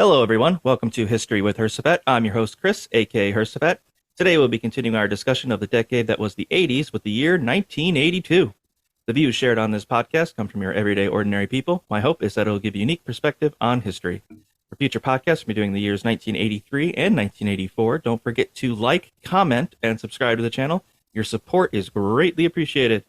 Hello, everyone. Welcome to History with Hersapet. I'm your host, Chris, aka Hersapet. Today, we'll be continuing our discussion of the decade that was the 80s with the year 1982. The views shared on this podcast come from your everyday, ordinary people. My hope is that it will give you a unique perspective on history. For future podcasts, we'll be doing the years 1983 and 1984. Don't forget to like, comment, and subscribe to the channel. Your support is greatly appreciated.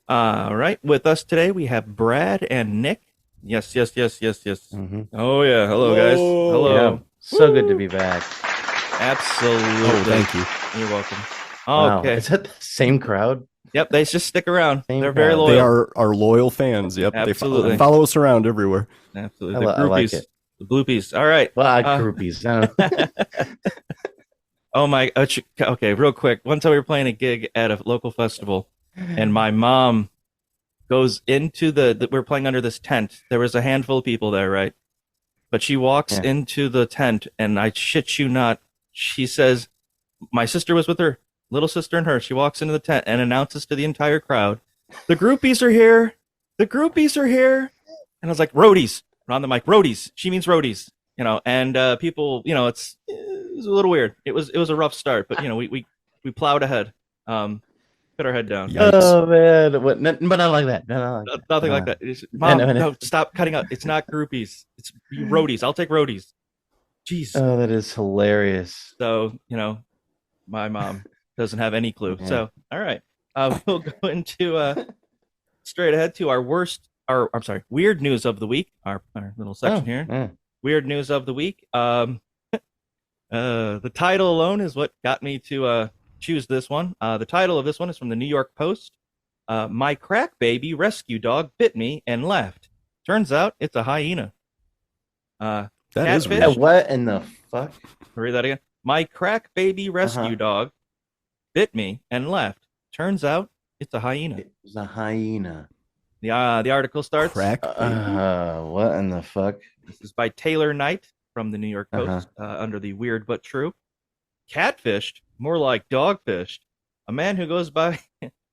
All right, with us today, we have Brad and Nick. Yes. Mm-hmm. Oh, yeah. Hello, guys. Hello. Yeah, so good to be back. Absolutely. Oh, thank you. You're welcome. Wow. Okay. Is that the same crowd? Yep, they just stick around. Same They're very crowd. loyal. They are our loyal fans. Yep. Absolutely. They follow us around everywhere. Absolutely. I like it. The bloopies. All right. Well, groupies. Oh, my. Okay, real quick. One time we were playing a gig at a local festival, and my mom goes into we're playing under this tent. There was a handful of people there, right? But she walks into the tent, and I shit you not, she says, my sister was with her, little sister and her. She walks into the tent and announces to the entire crowd, the groupies are here. The groupies are here. And I was like, roadies. On the mic, roadies. She means roadies. And people, it was a little weird. It was a rough start, but we plowed ahead. Put our head down. Yikes. Oh man, but not like that. Nothing like that. Mom, no, stop cutting out. It's not groupies. It's roadies. I'll take roadies. Jeez. Oh, that is hilarious. So, my mom doesn't have any clue. Yeah. So, all right. We'll go into straight ahead to weird news of the week. Our little section here. Yeah. Weird news of the week. The title alone is what got me to choose this one. The title of this one is from the New York Post. My crack baby rescue dog bit me and left. Turns out it's a hyena. That is Catfish. weird. What in the fuck? Read that again. My crack baby rescue dog bit me and left. Turns out it's a hyena. It was a hyena. The article starts. Crack. What in the fuck? This is by Taylor Knight from the New York Post under the Weird But True. Catfished, more like dogfished. A man who goes by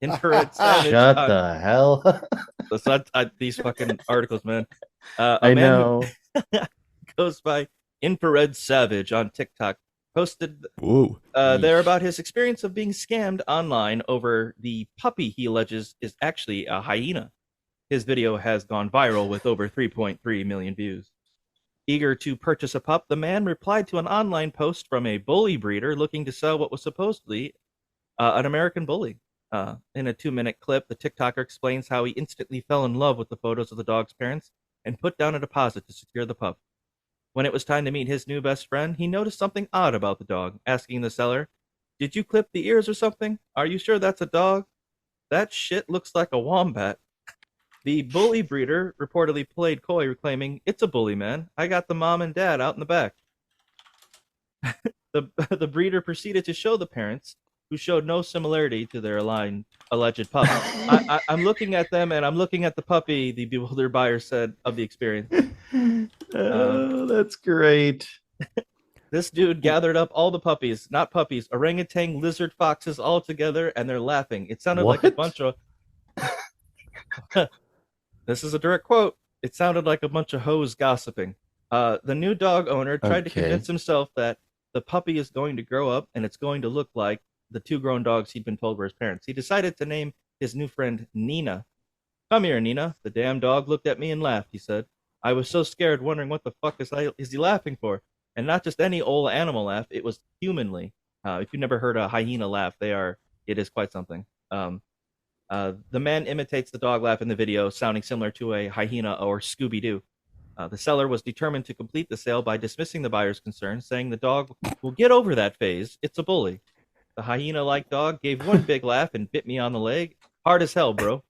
infrared savage. Shut the hell. These fucking articles, man. I know. Goes by infrared savage on TikTok. Posted Whoa. there about his experience of being scammed online over the puppy he alleges is actually a hyena. His video has gone viral with over 3.3 million views. Eager to purchase a pup, the man replied to an online post from a bully breeder looking to sell what was supposedly an American bully. In a 2-minute clip, the TikToker explains how he instantly fell in love with the photos of the dog's parents and put down a deposit to secure the pup. When it was time to meet his new best friend, he noticed something odd about the dog, asking the seller, "Did you clip the ears or something? Are you sure that's a dog? That shit looks like a wombat." The bully breeder reportedly played coy, claiming, "It's a bully, man. I got the mom and dad out in the back." The breeder proceeded to show the parents, who showed no similarity to their alleged pup. I'm looking at them, and I'm looking at the puppy, the bewildered buyer said of the experience. Oh, that's great. This dude gathered up all the puppies, not puppies, orangutan, lizard, foxes, all together, and they're laughing. It sounded like a bunch of... This is a direct quote. It sounded like a bunch of hoes gossiping. The new dog owner tried to convince himself that the puppy is going to grow up and it's going to look like the 2 grown dogs he'd been told were his parents. He decided to name his new friend Nina. "Come here, Nina." The damn dog looked at me and laughed, he said. "I was so scared, wondering what the fuck is he laughing for? And not just any old animal laugh, it was humanly. If you've never heard a hyena laugh, it is quite something. The man imitates the dog laugh in the video, sounding similar to a hyena or Scooby-Doo. The seller was determined to complete the sale by dismissing the buyer's concern, saying the dog will get over that phase. It's a bully. The hyena-like dog gave one big laugh and bit me on the leg. "Hard as hell, bro,"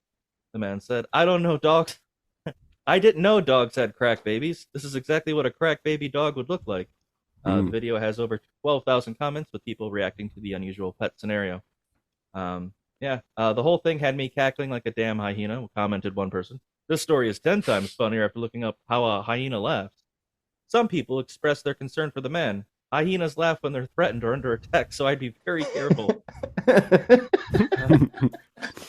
the man said. "I don't know dogs. I didn't know dogs had crack babies. This is exactly what a crack baby dog would look like." The video has over 12,000 comments with people reacting to the unusual pet scenario. The whole thing had me cackling like a damn hyena, commented one person. "This story is 10 times funnier after looking up how a hyena laughs." Some people expressed their concern for the man. "Hyenas laugh when they're threatened or under attack, so I'd be very careful."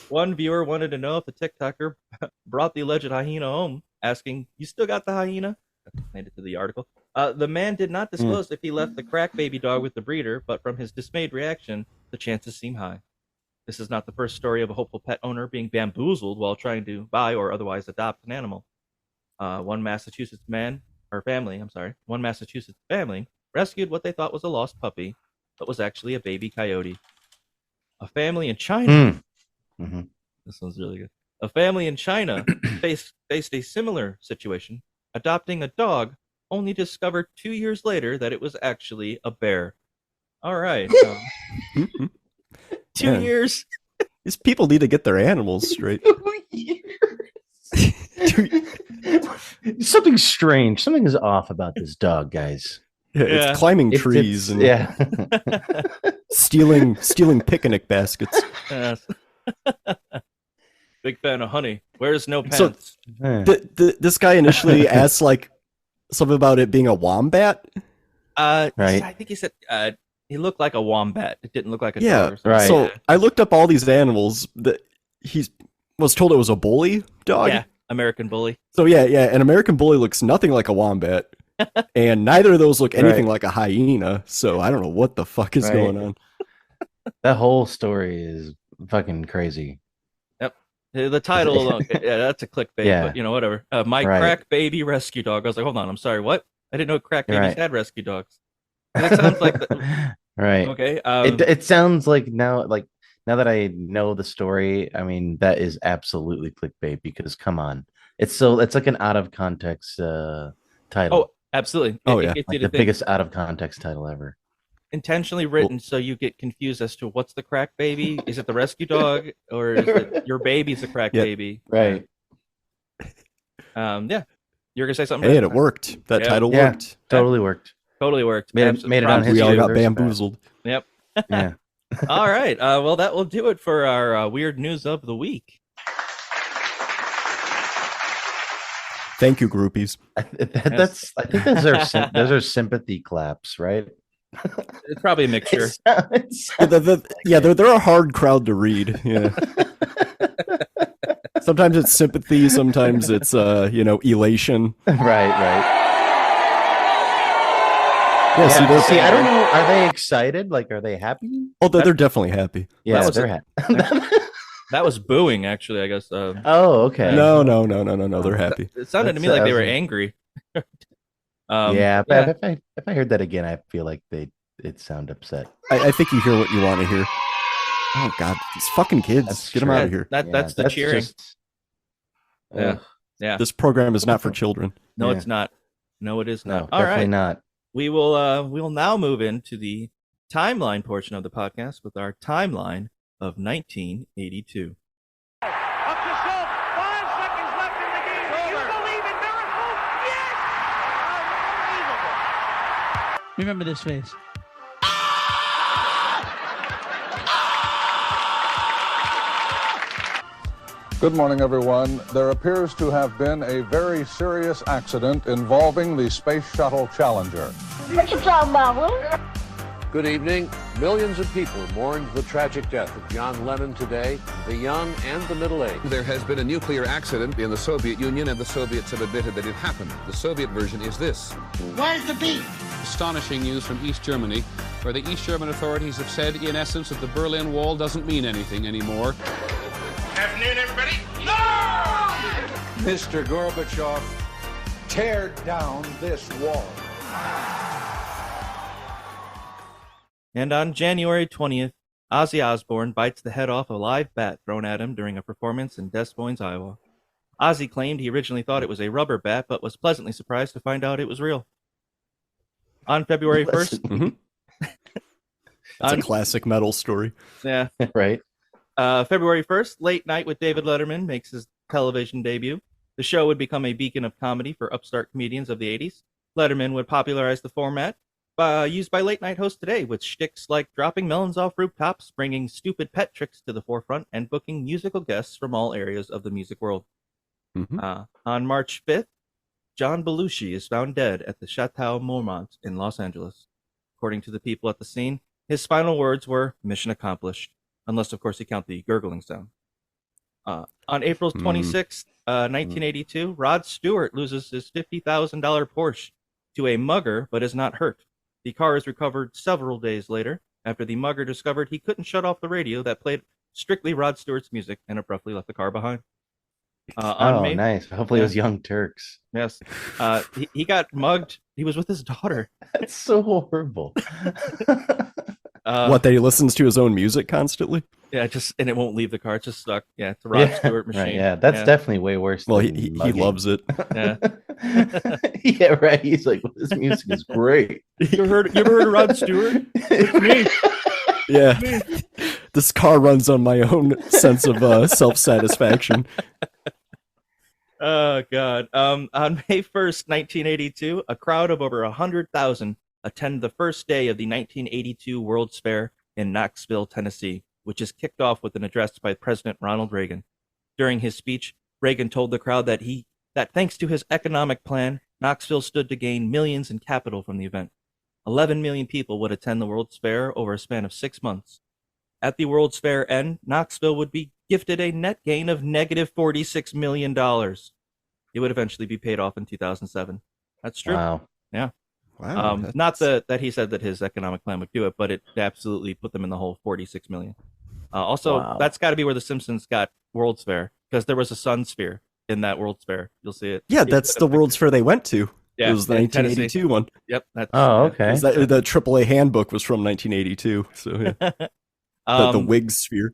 One viewer wanted to know if the TikToker brought the alleged hyena home, asking, "You still got the hyena?" Made it to the article. The man did not disclose if he left the crack baby dog with the breeder, but from his dismayed reaction, the chances seem high. This is not the first story of a hopeful pet owner being bamboozled while trying to buy or otherwise adopt an animal. One Massachusetts family rescued what they thought was a lost puppy, but was actually a baby coyote. A family in China. This one's really good. A family in China faced a similar situation, adopting a dog, only discovered 2 years later that it was actually a bear. All right. 2 years. These people need to get their animals straight. 2 years. Something's strange. Something is off about this dog, guys. Yeah, it's climbing trees and stealing picnic baskets. Yes. Big fan of honey. Where's no pants? So, this guy initially asked like something about it being a wombat. Right. I think he said he looked like a wombat. It didn't look like a dog. Right. So I looked up all these animals that he was told it was a bully dog. Yeah, American bully. So yeah, an American bully looks nothing like a wombat, and neither of those look anything like a hyena. So I don't know what the fuck is going on. That whole story is fucking crazy. Yep. The title alone, that's a clickbait. Yeah. But whatever. My crack baby rescue dog. I was like, hold on, I'm sorry, what? I didn't know crack babies had rescue dogs. And it sounds like right. Okay. It sounds like now that I know the story, I mean that is absolutely clickbait because come on, it's like an out of context title. Oh, absolutely. Like the biggest out of context title ever. Intentionally written so you get confused as to what's the crack baby. Is it the rescue dog or is it your baby's a crack baby? Right. Yeah. You're gonna say something. Hey, and it worked. That title worked. Totally worked. Totally worked. Made it on his. We all got bamboozled. Yep. Yeah. All right. Well, that will do it for our weird news of the week. Thank you, groupies. I think those are sympathy claps, right? It's probably a mixture. They're a hard crowd to read. Yeah. Sometimes it's sympathy. Sometimes it's elation. Right. Yeah, see, I don't know. Are they excited? Like, are they happy? Oh, they're definitely happy. Yeah, they're happy. That was booing, actually, I guess. Oh, okay. No. They're happy. It sounded to me like they were angry. Yeah, but if I heard that again, I feel like it'd sound upset. I think you hear what you want to hear. Oh, God. These fucking kids. Get them out of here. That's the cheering. Yeah. This program is not for children. No, it's not. No, it is not. No, definitely not. We will now move into the timeline portion of the podcast with our timeline of 1982. Up to Schultz, 5 seconds left in the game. Do you believe in miracles? Yes! Unbelievable. Remember this face. Good morning, everyone. There appears to have been a very serious accident involving the Space Shuttle Challenger. What you talking about, Will? Good evening. Millions of people mourned the tragic death of John Lennon today, the young and the middle-aged. There has been a nuclear accident in the Soviet Union, and the Soviets have admitted that it happened. The Soviet version is this. Where's the beef? Astonishing news from East Germany, where the East German authorities have said, in essence, that the Berlin Wall doesn't mean anything anymore. Afternoon, everybody. No! Mr. Gorbachev, tear down this wall. And on January 20th, Ozzy Osbourne bites the head off a live bat thrown at him during a performance in Des Moines, Iowa. Ozzy claimed he originally thought it was a rubber bat, but was pleasantly surprised to find out it was real. On February 1st... That's a classic metal story. Yeah. Right. February 1st, Late Night with David Letterman makes his television debut. The show would become a beacon of comedy for upstart comedians of the 80s. Letterman would popularize the format used by late night hosts today with shticks like dropping melons off rooftops, bringing stupid pet tricks to the forefront, and booking musical guests from all areas of the music world. On March 5th, John Belushi is found dead at the Chateau Marmont in Los Angeles. According to the people at the scene, his final words were, "Mission accomplished," unless, of course, you count the gurgling sound. On April 26th, 1982, Rod Stewart loses his $50,000 Porsche to a mugger but is not hurt. The car is recovered several days later after the mugger discovered he couldn't shut off the radio that played strictly Rod Stewart's music and abruptly left the car behind. Nice. Hopefully it was Young Turks. Yes. He got mugged. He was with his daughter. That's so horrible. What, that he listens to his own music constantly? Yeah, and it won't leave the car. It's just stuck. Yeah, it's a Rod Stewart machine. Right, yeah, that's definitely way worse. Well, he loves it. Yeah. Yeah, right. He's like, well, this music is great. You ever heard of Rod Stewart? It's me. Yeah. This car runs on my own sense of self-satisfaction. Oh, God. On May 1st, 1982, a crowd of over 100,000 attended the first day of the 1982 World's Fair in Knoxville, Tennessee, which is kicked off with an address by President Ronald Reagan. During his speech, Reagan told the crowd that thanks to his economic plan, Knoxville stood to gain millions in capital from the event. 11 million people would attend the World's Fair over a span of 6 months. At the World's Fair end, Knoxville would be gifted a net gain of negative $46 million. It would eventually be paid off in 2007. That's true. Wow. Yeah. Wow. Not that he said that his economic plan would do it, but it absolutely put them in the hole 46 million. Also, that's got to be where the Simpsons got World's Fair, because there was a sun sphere in that World's Fair. You'll see it. Yeah, that's the World's Fair they went to. Yeah, it was the 1982 one. Yep. Okay. The AAA handbook was from 1982. So yeah. The wig sphere.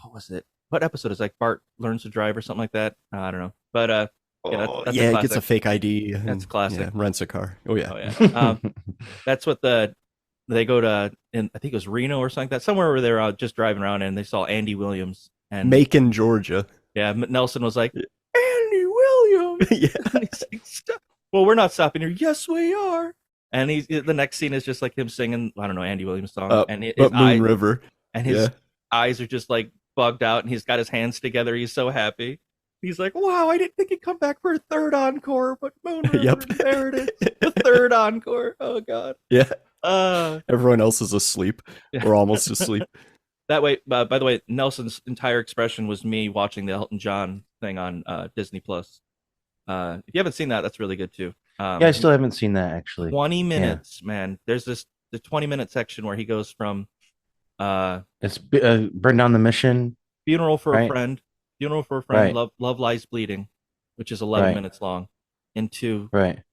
What was it? What episode is like Bart learns to drive or something like that? I don't know. But that's he gets a fake ID. That's classic. Yeah, rents a car. Oh yeah. That's what they go to in, I think it was Reno or something like that, somewhere where they're just driving around and they saw Andy Williams and Macon, Georgia. Yeah, Nelson was like, Andy Williams. Yeah. And he's like, stop. Well, we're not stopping here. Yes, we are. And the next scene is just like him singing, I don't know, Andy Williams song. And his Moon River. And his eyes are just like bugged out, and he's got his hands together. He's so happy. He's like, wow, I didn't think he'd come back for a third encore, but Moon River, there it is. The third encore. Oh, God. Yeah. Everyone else is asleep or almost asleep. That way, by the way, Nelson's entire expression was me watching the Elton John thing on Disney Plus. If you haven't seen that, that's really good too. I still haven't seen that actually. 20 minutes, man. There's the 20-minute section where he goes from it's Burn Down the Mission, Funeral for a Friend, Right. Love Lies Bleeding, which is 11 minutes long, into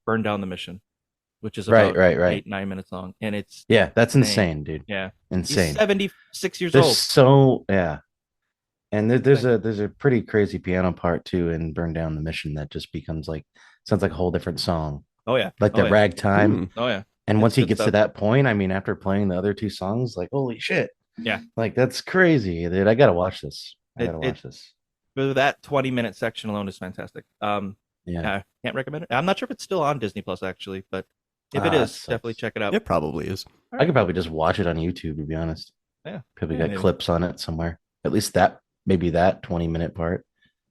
Burn Down the Mission, which is about 8-9 minutes long, and it's that's insane, dude. Yeah, insane. He's 76 years There's old. So and there's a pretty crazy piano part too in Burn Down the Mission that just becomes sounds like a whole different song. Oh yeah, like the ragtime. Oh yeah. And once he gets to that point, I mean, after playing the other two songs, like holy shit. Yeah, like that's crazy, dude. I gotta watch this. But that 20-minute section alone is fantastic. Can't recommend it. I'm not sure if it's still on Disney Plus actually, but if it is, definitely check it out. It probably is. I could probably just watch it on YouTube, to be honest. Yeah, probably got clips on it somewhere. At least that 20-minute part.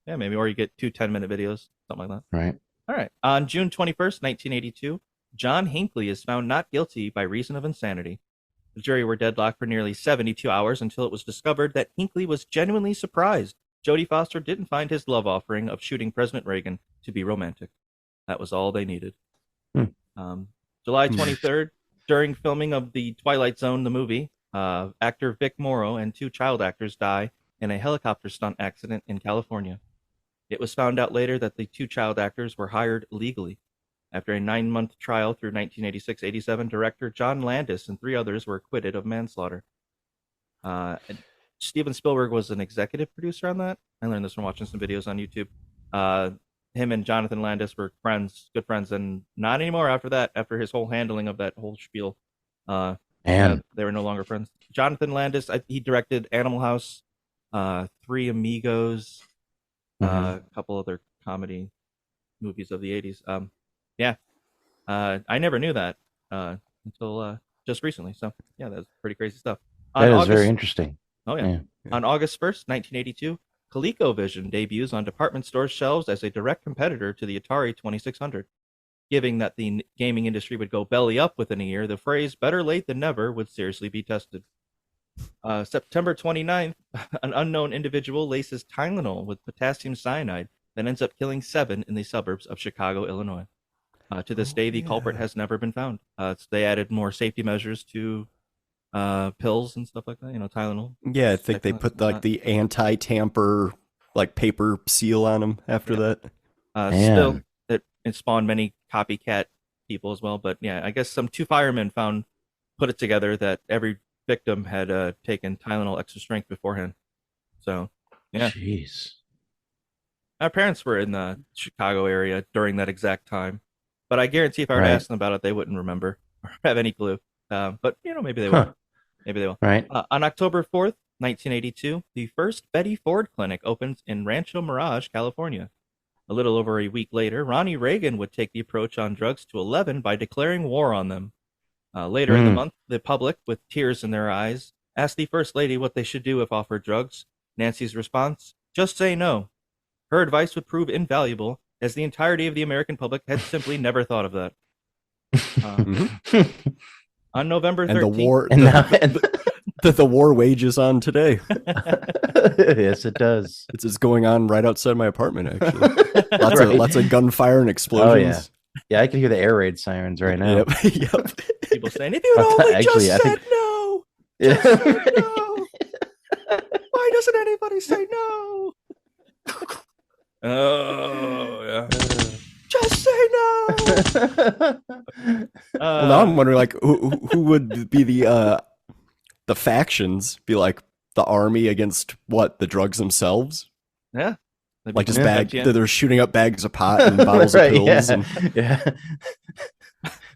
Yeah, maybe, or you get 2 10-minute videos, something like that. Right. All right. On June 21st, 1982, John Hinckley is found not guilty by reason of insanity. The jury were deadlocked for nearly 72 hours until it was discovered that Hinckley was genuinely surprised Jodie Foster didn't find his love offering of shooting President Reagan to be romantic. That was all they needed. July 23rd, during filming of The Twilight Zone, the movie, actor Vic Morrow and 2 child actors die in a helicopter stunt accident in California. It was found out later that the 2 child actors were hired illegally. After a 9-month trial through 1986-87, director John Landis and 3 others were acquitted of manslaughter. Steven Spielberg was an executive producer on that. I learned this from watching some videos on YouTube. Him and Jonathan Landis were good friends, and not anymore after that, after his whole handling of that whole spiel. They were no longer friends. Jonathan Landis, he directed Animal House, 3 Amigos, a couple other comedy movies of the 80s. I never knew that until just recently. So, yeah, that's pretty crazy stuff. That is very interesting. Oh, yeah. On August 1st, 1982, ColecoVision debuts on department store shelves as a direct competitor to the Atari 2600. Given that the gaming industry would go belly up within a year, the phrase better late than never would seriously be tested. September 29th, an unknown individual laces Tylenol with potassium cyanide that ends up killing 7 in the suburbs of Chicago, Illinois. To this day, the culprit has never been found. They added more safety measures to pills and stuff like that. Tylenol. Yeah, I think they put like the anti-tamper like paper seal on them after that. Still, it spawned many copycat people as well. But yeah, I guess two firemen put it together that every victim had taken Tylenol extra strength beforehand. So yeah. Jeez. My parents were in the Chicago area during that exact time, but I guarantee if I were to ask them about it, they wouldn't remember or have any clue. But maybe they will. Maybe they will. Right. On October 4th, 1982, the first Betty Ford clinic opens in Rancho Mirage, California. A little over a week later, Ronnie Reagan would take the approach on drugs to 11 by declaring war on them. Later in the month, the public, with tears in their eyes, asked the First Lady what they should do if offered drugs. Nancy's response: just say no. Her advice would prove invaluable, as the entirety of the American public had simply never thought of that. On November 13th... And the war wages on today. Yes, it does. It's going on right outside my apartment, actually. Lots of gunfire and explosions. Oh, yeah. I can hear the air raid sirens right now. Yep. People saying, if you'd only just said no! Just say no! Why doesn't anybody say no? Oh, yeah. Just say no! Well, now I'm wondering, like, who would be the factions? Be like the army against what? The drugs themselves? Yeah. Like just they're shooting up bags of pot and bottles of pills. Yeah.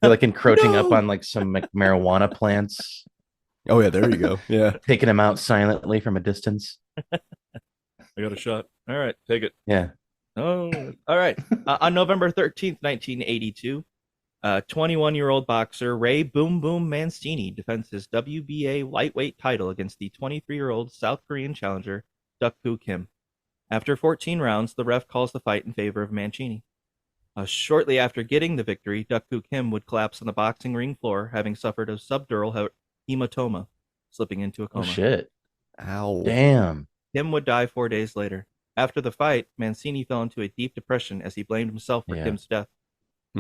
They're like encroaching up on like some like marijuana plants. Oh yeah, there you go. Yeah. Taking them out silently from a distance. I got a shot. All right, take it. Yeah. Oh, all right. On November 13th, 1982, 21-year-old boxer Ray Boom Boom Mancini defends his WBA lightweight title against the 23-year-old South Korean challenger Duk-Koo Kim. After 14 rounds, the ref calls the fight in favor of Mancini. Shortly after getting the victory, Duk-Koo Kim would collapse on the boxing ring floor, having suffered a subdural hematoma, slipping into a coma. Oh, shit. Ow. Damn. Kim would die 4 days later. After the fight, Mancini fell into a deep depression as he blamed himself for Kim's death.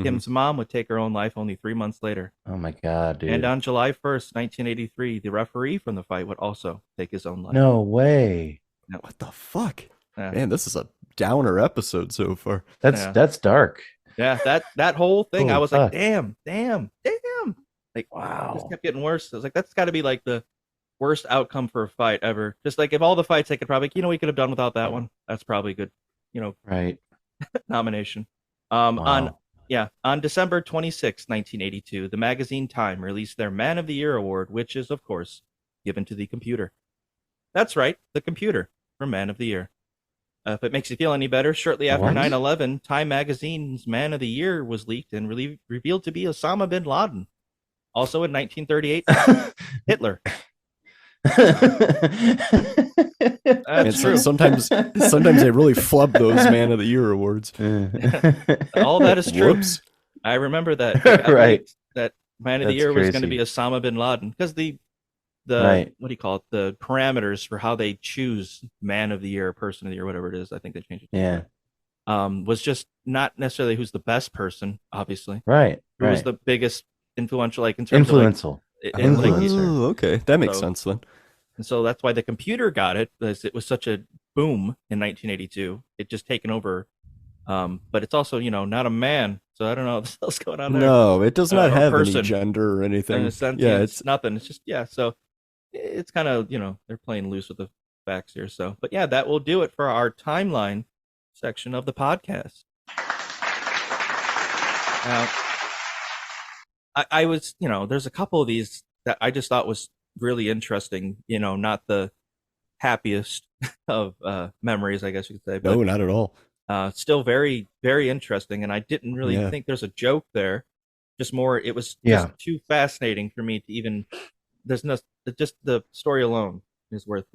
Kim's mom would take her own life only 3 months later. Oh, my God, dude. And on July 1st, 1983, the referee from the fight would also take his own life. No way. No. What the fuck? Man, this is a downer episode so far. That's dark. Yeah, that whole thing, Holy I was fuck. like, damn. Like, wow. It just kept getting worse. I was like, that's got to be like the worst outcome for a fight ever. Just like if all the fights they could probably, we could have done without that one. That's probably good, right. nomination. Wow. On December 26, 1982, the magazine Time released their Man of the Year award, which is, of course, given to the computer. That's right, the computer for Man of the Year. If it makes you feel any better, shortly after 9/11, Time magazine's Man of the Year was leaked and revealed to be Osama bin Laden. Also in 1938, Hitler. That's true. Sometimes they really flub those Man of the Year awards. All that is true. Whoops. I remember that. Right. That Man of the That's Year was going to crazy. be Osama bin Laden because the Right. what do you call it? The parameters for how they choose Man of the Year, Person of the Year, whatever it is. I think they changed it. Yeah. Was just not necessarily who's the best person, obviously. Right. Who was Right. the biggest influential, like in terms Influential. of like, Oh, okay. That makes sense then. and so that's why the computer got it, because it was such a boom in 1982. It just taken over. But it's also, not a man. So I don't know what else going on there. No, it does not have any person. gender or anything. Yeah, it's nothing. It's just, so it's kind of, they're playing loose with the facts here. So, but yeah, that will do it for our timeline section of the podcast. Now, I was, there's a couple of these that I just thought was really interesting, not the happiest of memories, I guess you could say. But, No, not at all. still very, very interesting. And I didn't really think there's a joke there. Just more, it was just too fascinating for me to even, there's no, just the story alone is worth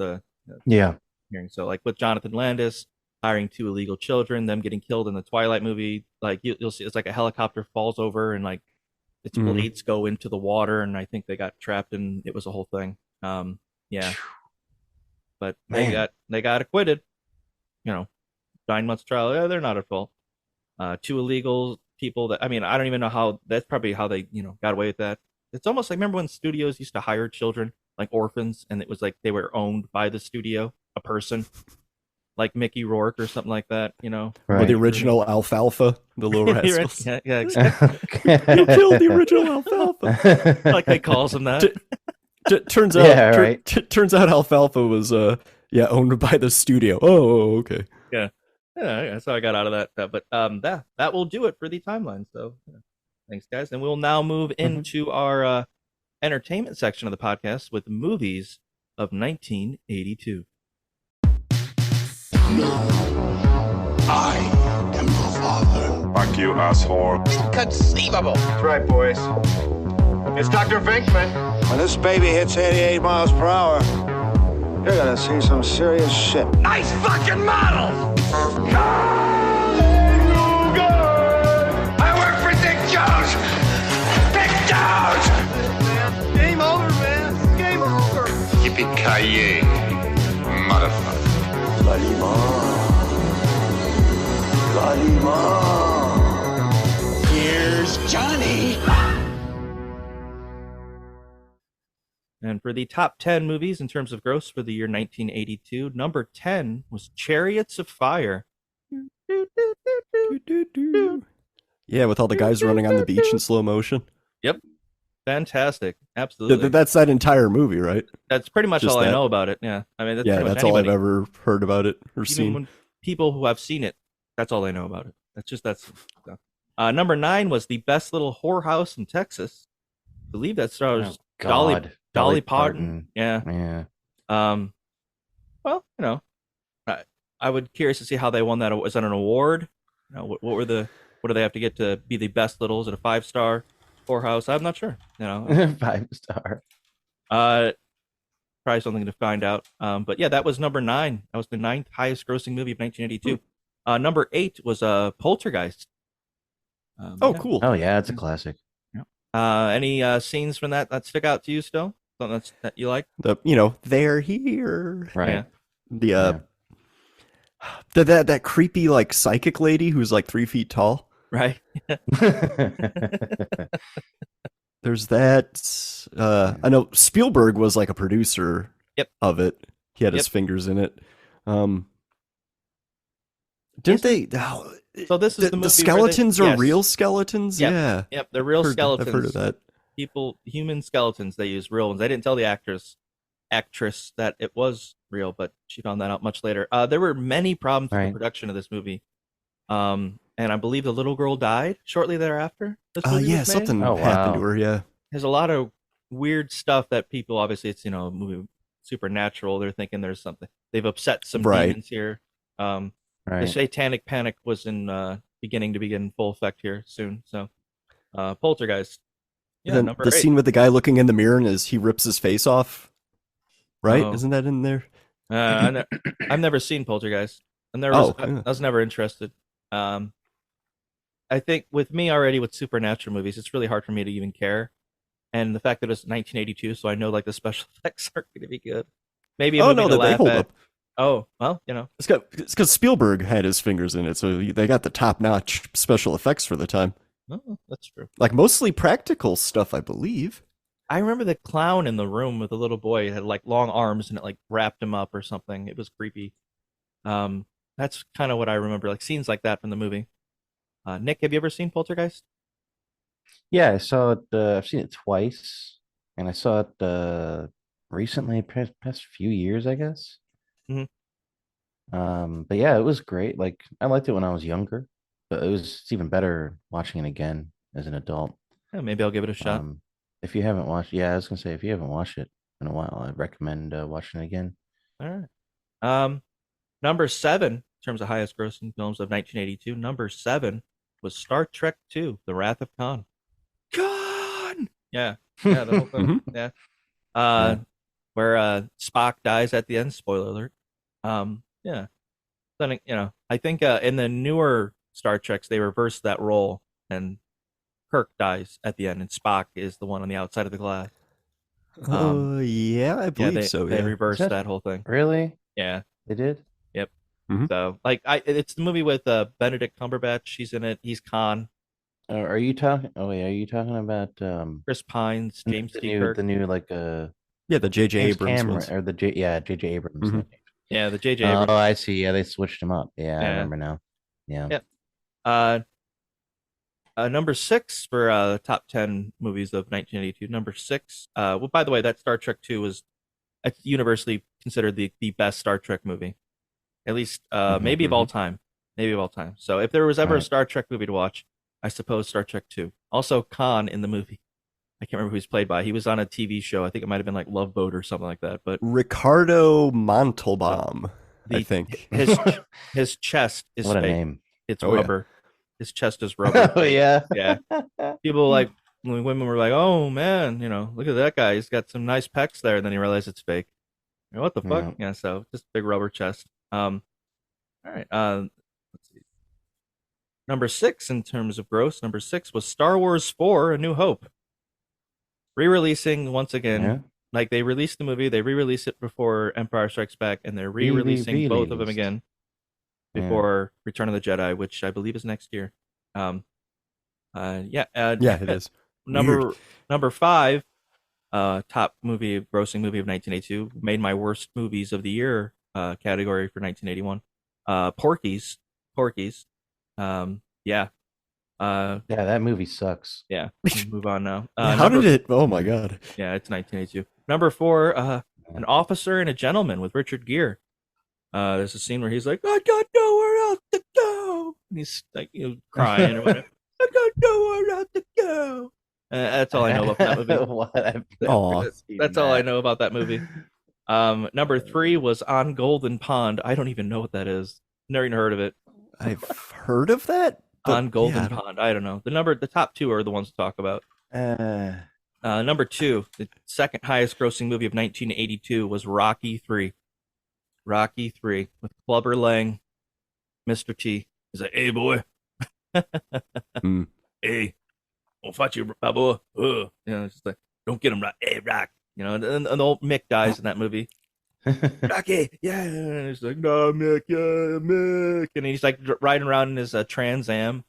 hearing. So like with Jonathan Landis hiring 2 illegal children, them getting killed in the Twilight movie, like you'll see, it's like a helicopter falls over and like its blades go into the water, and I think they got trapped, and it was a whole thing. But they got acquitted. 9 months trial. Yeah, they're not at fault. 2 illegal people that, I mean, I don't even know how, that's probably how they, got away with that. It's almost like, remember when studios used to hire children, like orphans, and it was like they were owned by the studio, a person, like Mickey Rourke or something like that, Or the original Alfalfa, the little rascals. yeah, exactly. You killed the original Alfalfa. Like they calls him that. Turns out, turns out Alfalfa was owned by the studio. Oh, okay. Yeah, so I got out of that. But that will do it for the timeline. So thanks, guys, and we'll now move into our entertainment section of the podcast with movies of 1982. I am your father. Fuck you, asshole. Inconceivable. That's right, boys. It's Dr. Venkman. When this baby hits 88 miles per hour, you're gonna see some serious shit. Nice fucking model! I work for Dick Jones! Dick Jones! Game over, man. Game over. Yippee-ki-yay, motherfucker. Kalima. Here's Johnny. And for the top 10 movies in terms of gross for the year 1982, number 10 was Chariots of Fire. Yeah, with all the guys running on the beach in slow motion. Yep. Fantastic. Absolutely. That's that entire movie, right? That's pretty much Just all I that. know about it. Yeah. I mean, that's all I've ever heard about it or seen. When people who have seen it, that's all they know about it. That's number 9 was The Best Little Whorehouse in Texas. I believe that stars Dolly Parton. Yeah. Well, I would curious to see how they won that. Was that an award? What do they have to get to be the best little? Is it a 5-star whorehouse? I'm not sure. 5-star. Probably something to find out. But yeah, that was number 9. That was the 9th highest grossing movie of 1982. Number 8 was Poltergeist. Cool. Oh yeah, it's a classic. Any scenes from that stick out to you still? Something that you like? They're here. Right. Yeah. That creepy like psychic lady who's like 3 feet tall. Right. There's that. I know Spielberg was like a producer of it. He had his fingers in it. Didn't they? So this is the movie the skeletons where are real skeletons. Yep. Yeah. Yep. They're real skeletons. I've heard of that. Human skeletons. They use real ones. They didn't tell the actress that it was real, but she found that out much later. There were many problems with the production of this movie. And I believe the little girl died shortly thereafter. Something happened to her. Yeah. There's a lot of weird stuff that people, obviously it's, a movie supernatural. They're thinking there's something. They've upset some demons here. The satanic panic was beginning to begin full effect here soon. So Poltergeist. Yeah, then the scene with the guy looking in the mirror and as he rips his face off. Right? Oh. Isn't that in there? I've never seen Poltergeist. I was never interested. I think with me already with supernatural movies, it's really hard for me to even care. And the fact that it's 1982, so I know like the special effects aren't going to be good. Maybe a movie to laugh hold at. up. Oh, well, It's because Spielberg had his fingers in it, so they got the top-notch special effects for the time. Oh, that's true. Like mostly practical stuff, I believe. I remember the clown in the room with the little boy. It had like long arms and it like wrapped him up or something. It was creepy. That's kind of what I remember, like scenes like that from the movie. Nick, have you ever seen Poltergeist? Yeah, I saw it. I've seen it twice, and I saw it recently, past few years, I guess. But yeah, it was great. Like I liked it when I was younger, but it's even better watching it again as an adult. Yeah, maybe I'll give it a shot. If you haven't watched, I was gonna say if you haven't watched it in a while, I'd recommend watching it again. All right. Number 7 in terms of highest grossing films of 1982. Number 7 was Star Trek II: The Wrath of Khan. Khan. Yeah. The whole thing. Yeah. Where Spock dies at the end. Spoiler alert. Yeah. Then I think in the newer Star Treks they reversed that role and Kirk dies at the end and Spock is the one on the outside of the glass. Yeah, I believe so. They reversed that whole thing. Really? Yeah, they did. Yep. So like it's the movie with Benedict Cumberbatch. He's in it. He's Khan. Are you talking? Oh yeah, are you talking about Chris Pines, James the T. new Kirk. the new like Yeah, the J.J. James Abrams Cameron ones. or the J.J. Abrams. Mhm. Yeah, the J.J. Oh, Abrams. I see. Yeah, they switched him up. Yeah, I Yeah. remember now. Yeah. Yeah. Number 6 for top 10 movies of 1982. Number 6. Well, by the way, that Star Trek 2 was universally considered the best Star Trek movie, at least maybe of all time. Maybe of all time. So if there was ever a Star Trek movie to watch, I suppose Star Trek 2. Also, Khan in the movie. I can't remember who he's played by. He was on a TV show. I think it might have been like Love Boat or something like that. But Ricardo Montalban, I think. His chest is What a fake. name. It's rubber. His chest is rubber. Oh yeah. Yeah. People like women were like, "Oh man, look at that guy. He's got some nice pecs there." And then you realize it's fake. What the fuck? Yeah. So just big rubber chest. All right. Let's see. Number 6 in terms of gross. Number 6 was Star Wars 4: A New Hope. Re-releasing once again. Yeah. Like they released the movie, they re-released it before Empire Strikes Back, and they're re-releasing both of them again before Return of the Jedi, which I believe is next year. Yeah, it is. Number 5, top movie, grossing movie of 1982, made my worst movies of the year category for 1981. Porky's. Yeah. That movie sucks. Yeah, move on now. How did it? Oh my god. Yeah, it's 1982. Number 4, An Officer and a Gentleman with Richard Gere. There's a scene where he's like, "I got nowhere else to go," and he's like, crying or whatever. "I got nowhere else to go." That's all I know about that movie. That's all I know about that movie. Number 3 was On Golden Pond. I don't even know what that is. Never even heard of it. I've heard of that. On Golden Pond. I don't know. The top 2 are the ones to talk about. Number 2, the second highest grossing movie of 1982 was Rocky 3. Rocky 3 with Clubber Lang, Mr. T. He's like, "Hey boy, hey, I'll fight you, my boy." It's just like, "Don't get him right, hey Rock." And the old Mick dies in that movie. Rocky, yeah. And he's like, "No, Mick, yeah, Mick," and he's like riding around in his Trans Am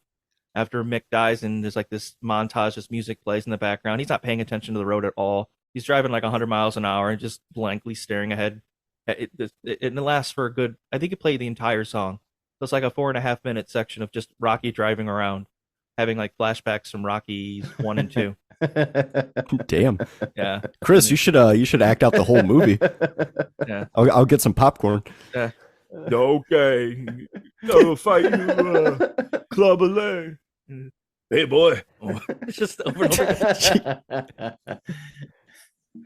after Mick dies, and there's like this montage, this music plays in the background. He's not paying attention to the road at all. He's driving like 100 miles an hour and just blankly staring ahead. It lasts for a good, I think it played the entire song. So it's like a 4.5 minute section of just Rocky driving around, having like flashbacks from Rockies 1 and 2. Damn. Yeah. Chris, you should act out the whole movie. Yeah. I'll get some popcorn. Yeah. Okay. I'll fight you, Club LA. Hey boy. It's just over and over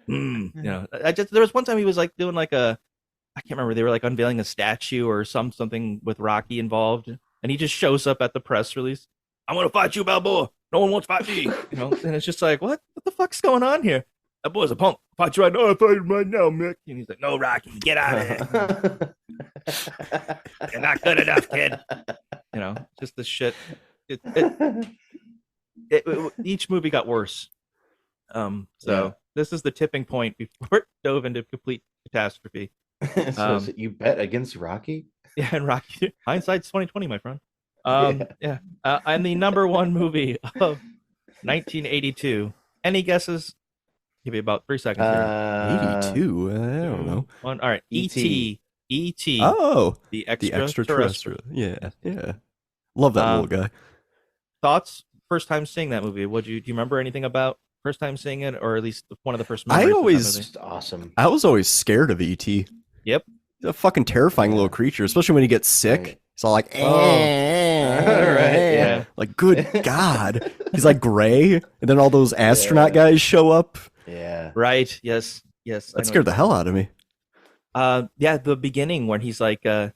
again. There was one time he was like doing like I can't remember, they were like unveiling a statue or something with Rocky involved, and he just shows up at the press release. "I'm gonna fight you, Balboa. No one wants to fight me." And it's just like, what the fuck's going on here? "That boy's a punk. I'll fight you right now. I'll fight him right now, Mick." And he's like, "No, Rocky, get out of here. You're not good enough, kid." Just the shit. Each movie got worse. This is the tipping point before it dove into complete catastrophe. So you bet against Rocky? Yeah, and Rocky. Hindsight's 20/20, my friend. And the number 1 movie of 1982. Any guesses? Give me about 3 seconds. 82? I don't know. All right. E.T. E.T. Oh, the extraterrestrial. Yeah. Love that little guy. Thoughts? First time seeing that movie. Do you remember anything about first time seeing it, or at least one of the first memories? Just awesome. I was always scared of E.T. Yep. He's a fucking terrifying little creature, especially when he gets sick. Right. It's all like, yeah. Like, good God. He's like gray, and then all those astronaut guys show up. Yeah. Right. Yes. That scared the hell out of me. The beginning when he's like, the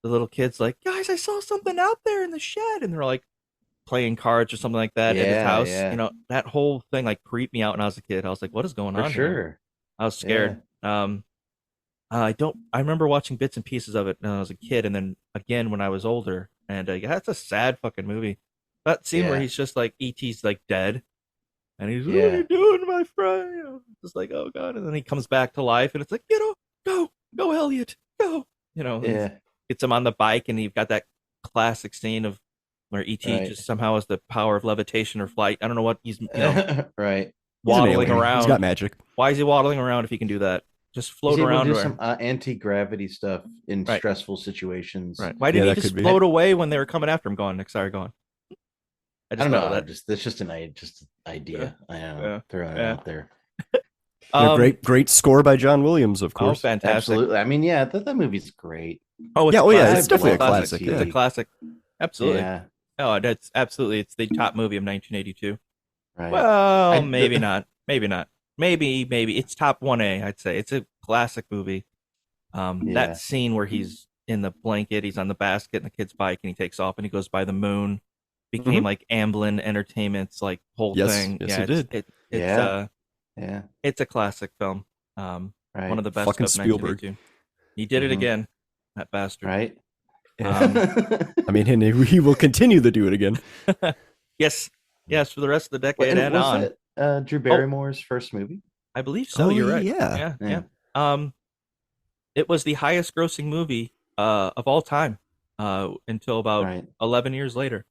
little kid's like, "Guys, I saw something out there in the shed," and they're like playing cards or something like that in his house. Yeah. That whole thing like creeped me out when I was a kid. I was like, "What is going on?" Sure. Here? I was scared. Yeah. I remember watching bits and pieces of it when I was a kid, and then again when I was older. And that's a sad fucking movie. That scene where he's just like, E.T.'s like dead, and he's, "What are you doing, my friend?" Just like, oh god. And then he comes back to life, and it's like, go, Elliot, go. Gets him on the bike, and you've got that classic scene of where ET Right. just somehow has the power of levitation or flight. I don't know what he's right. waddling around. He's got magic. Why is he waddling around if he can do that? Just float He's able around. to do some anti-gravity stuff in stressful situations. Right. Why didn't he just float away when they were coming after him? Going, sorry, going. I don't know. That's just an idea. Yeah. I know. Throwing it out there. Great score by John Williams, of course. Oh, fantastic! Absolutely. I mean, yeah, that movie's great. Oh, it's definitely a classic. It's a classic. Absolutely. Yeah. Oh, that's absolutely. It's the top movie of 1982. Right. Well, maybe not. Maybe not. Maybe it's top 1A. I'd say it's a classic movie. That scene where he's in the blanket, he's on the basket, and the kid's bike, and he takes off, and he goes by the moon. Became like Amblin Entertainment's like whole thing. Yes, it did. It's a classic film. One of the best. Fucking of Spielberg. He did it again. That bastard. Right. I mean, he will continue to do it again. Yes, for the rest of the decade and on. It, Drew Barrymore's first movie? I believe so. You're right. Yeah. It was the highest grossing movie of all time until about 11 years later,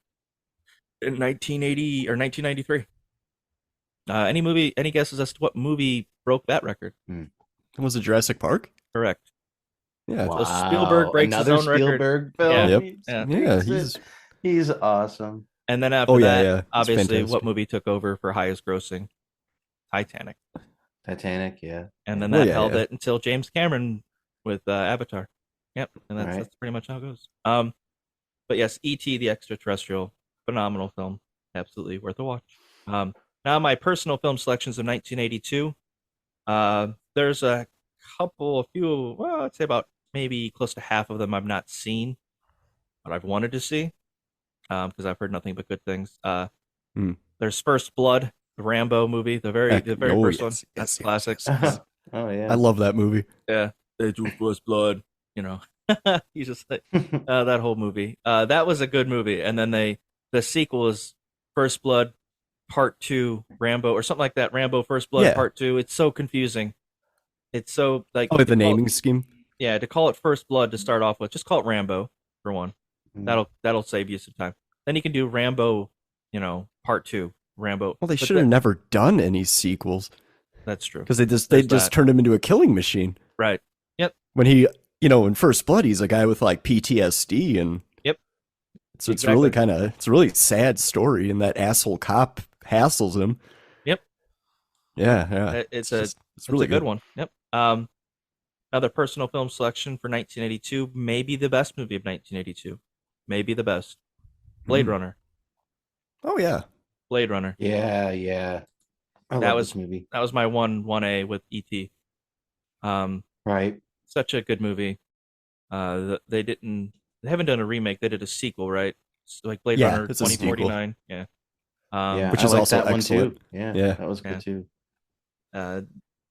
in 1980 or 1993. Any guesses as to what movie broke that record? Was it Jurassic Park? Correct. Yeah. So Spielberg breaks his own record. Film. Yeah, he's awesome. And then after that, obviously, what movie took over for highest grossing? Titanic. Yeah. And then that held it until James Cameron with Avatar. Yep, and that's pretty much how it goes. But yes, E.T. the Extraterrestrial, phenomenal film, absolutely worth a watch. Now my personal film selections of 1982. There's a few. Well, I'd say about maybe close to half of them I've not seen, but I've wanted to see because I've heard nothing but good things. There's First Blood, the Rambo movie, the very first one. That's classic. Oh yeah, I love that movie. Yeah, they do First Blood. You know, he's just like that whole movie. That was a good movie, and then the sequel is First Blood Part 2, Rambo or something like that. Rambo First Blood Part 2. It's so confusing. It's so like the naming scheme. Yeah, to call it First Blood to start off with, just call it Rambo for one. That'll save you some time. Then you can do Rambo, Part 2, Rambo. Well, they should have never done any sequels. That's true. Because they just turned him into a killing machine. Right. Yep. When he, in First Blood, he's a guy with like PTSD and. Yep. So it's really it's a really sad story, and that asshole cop hassles him. Yep. Yeah. It's really a good one. Yep. Another personal film selection for 1982, maybe the best movie of 1982, maybe the best, Blade Runner. Oh yeah, Blade Runner. Yeah. That was this movie. That was my 1A with E.T. Right. Such a good movie. They haven't done a remake. They did a sequel, right? Like Blade Runner 2049. Yeah. Which is also that excellent. One too. Yeah, that was good too.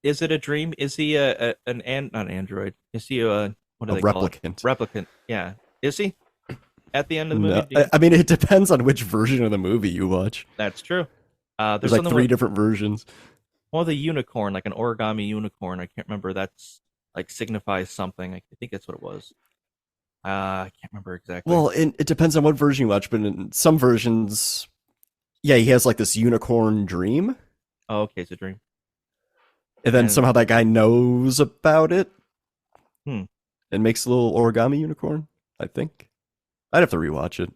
Is it a dream? Is he not an android? Is he what do they call it? Replicant. Yeah. Is he? At the end of the movie? No. I mean, it depends on which version of the movie you watch. That's true. There's like 3 different versions. Well, the unicorn, like an origami unicorn. I can't remember. That's like signifies something. I think that's what it was. I can't remember exactly. Well, it depends on what version you watch, but in some versions, he has like this unicorn dream. Oh, okay, it's a dream. And then somehow that guy knows about it. And makes a little origami unicorn, I think. I'd have to rewatch it.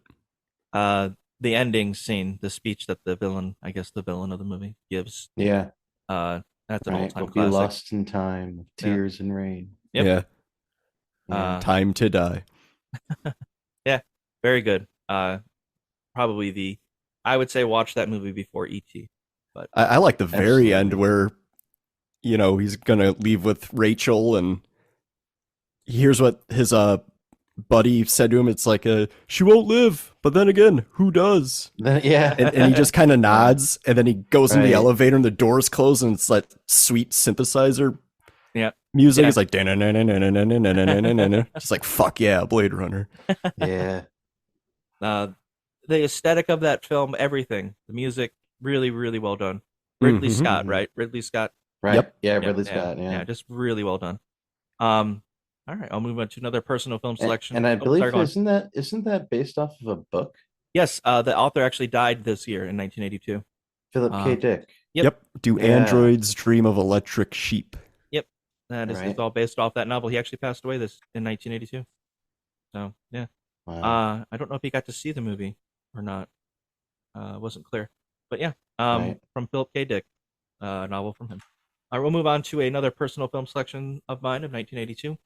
The ending scene, the speech that the villain of the movie gives. Yeah. That's an all-time Be classic. lost in time, tears and rain. Yep. Yeah. Time to die. Yeah, very good. Probably I would say watch that movie before E.T. But I like the very end where, he's gonna leave with Rachel and here's what his buddy said to him. It's like she won't live, but then again, who does? Yeah. And he just kind of nods, and then he goes in the elevator and the doors close, and it's that sweet synthesizer music. It's like just like fuck yeah, Blade Runner. Yeah. The aesthetic of that film, everything, the music, really, really well done. Ridley Scott, right? Ridley Scott. Right. Yep. Yeah, Ridley Scott. Yeah, just really well done. All right, I'll move on to another personal film selection. And I believe isn't that based off of a book? Yes, the author actually died this year in 1982. Philip K. Dick. Yep. Do androids dream of electric sheep? Yep. That is it's all based off that novel. He actually passed away in 1982. So yeah. Wow. I don't know if he got to see the movie or not. It wasn't clear. But yeah. From Philip K. Dick, novel from him. All right, we'll move on to another personal film selection of mine of 1982.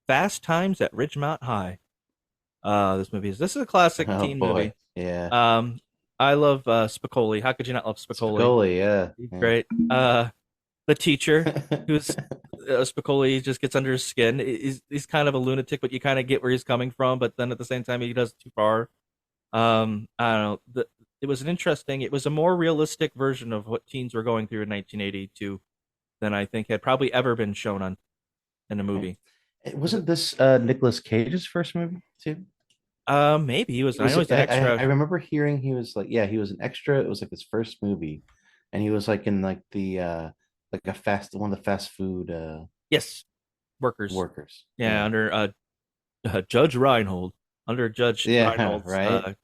Fast Times at Ridgemont High. This is a classic teen movie. Yeah. I love Spicoli. How could you not love Spicoli? Spicoli, yeah. He's great. The teacher, who's Spicoli, just gets under his skin. He's kind of a lunatic, but you kind of get where he's coming from. But then at the same time, he does it too far. I don't know. It was it was a more realistic version of what teens were going through in 1982 than I think had probably ever been shown in a movie. Wasn't this Nicolas Cage's first movie too? Maybe he was. I know he's an extra. I remember hearing he was like, he was an extra. It was like his first movie, and he was like in like the one of the fast food. Yes, workers. Yeah, under Judge Reinhold. Under Judge Reinhold's right.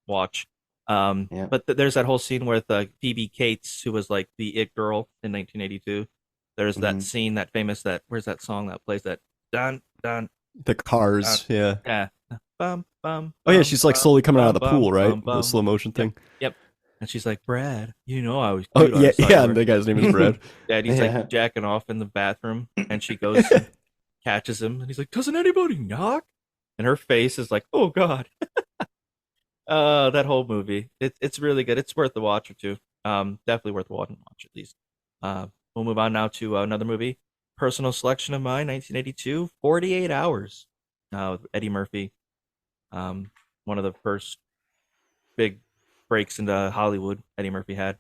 watch. But there's that whole scene with Phoebe Cates, who was like the it girl in 1982. There's that scene, that famous where's that song that plays that dun dun. The Cars, yeah. Bum, bum, oh yeah, she's like slowly coming out of the bum, pool, right? bum, bum. The slow motion thing. Yep. And she's like, Brad, I was. Oh yeah. And the guy's name is Brad. And he's like jacking off in the bathroom, and she goes and catches him, and he's like, "Doesn't anybody knock?" And her face is like, "Oh God." That whole movie, it's really good. It's worth the watch or two. Definitely worth watch at least. We'll move on now to another movie, personal selection of mine, 1982, 48 Hours, with Eddie Murphy. One of the first big breaks into Hollywood Eddie Murphy had.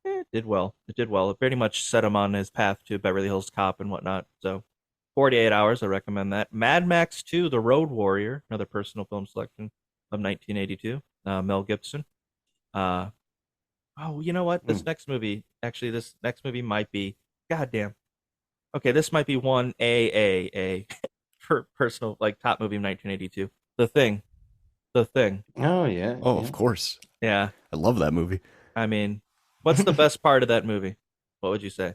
It did well. It pretty much set him on his path to Beverly Hills Cop and whatnot. So 48 Hours, I recommend that. Mad Max 2, The Road Warrior, another personal film selection of 1982. Mel Gibson. You know what? This next movie might be, goddamn. Okay, this might be one A for personal, like, top movie of 1982. The Thing. Oh yeah. Oh, of course. Yeah. I love that movie. I mean, what's the best part of that movie? What would you say?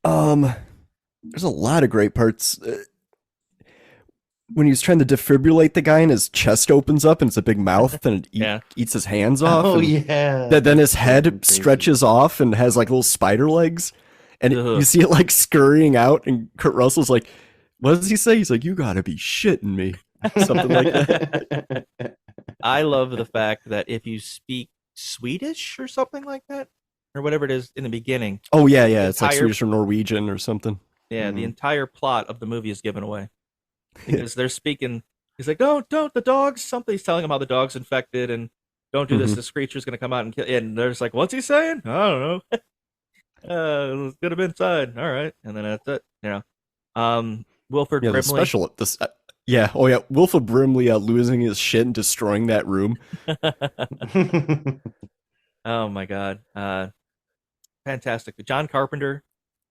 There's a lot of great parts. When he was trying to defibrillate the guy and his chest opens up and it's a big mouth and it eats his hands off. Oh, yeah. Then his head stretches off and has like little spider legs. And you see it like scurrying out. And Kurt Russell's like, what does he say? He's like, you gotta be shitting me. Something like that. I love the fact that if you speak Swedish or something like that, or whatever it is in the beginning. Oh, yeah. It's like Swedish or Norwegian or something. Yeah, the entire plot of the movie is given away. Because they're speaking, he's like, don't, the dog's something. He's telling him how the dog's infected and don't do this. This creature's going to come out and kill. And they're just like, what's he saying? I don't know. Let's get him inside. All right. And then that's it. Wilford Brimley. Wilford Brimley losing his shit and destroying that room. Oh my God. Fantastic. John Carpenter.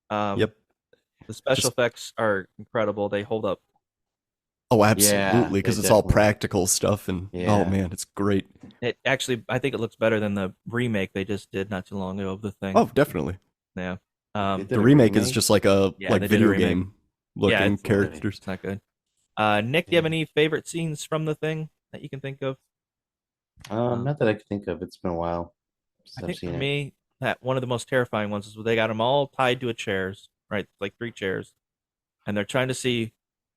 Yep. The special effects are incredible. They hold up. Oh, absolutely, because it's all practical stuff, and oh man, it's great. It actually, I think it looks better than the remake they just did not too long ago of The Thing. Oh, definitely. Yeah. The remake is just like a video game looking characters. It's not good. Nick, do you have any favorite scenes from The Thing that you can think of? Not that I can think of. It's been a while. I think for me, that one of the most terrifying ones is where they got them all tied to chairs, right? Like 3 chairs, and they're trying to see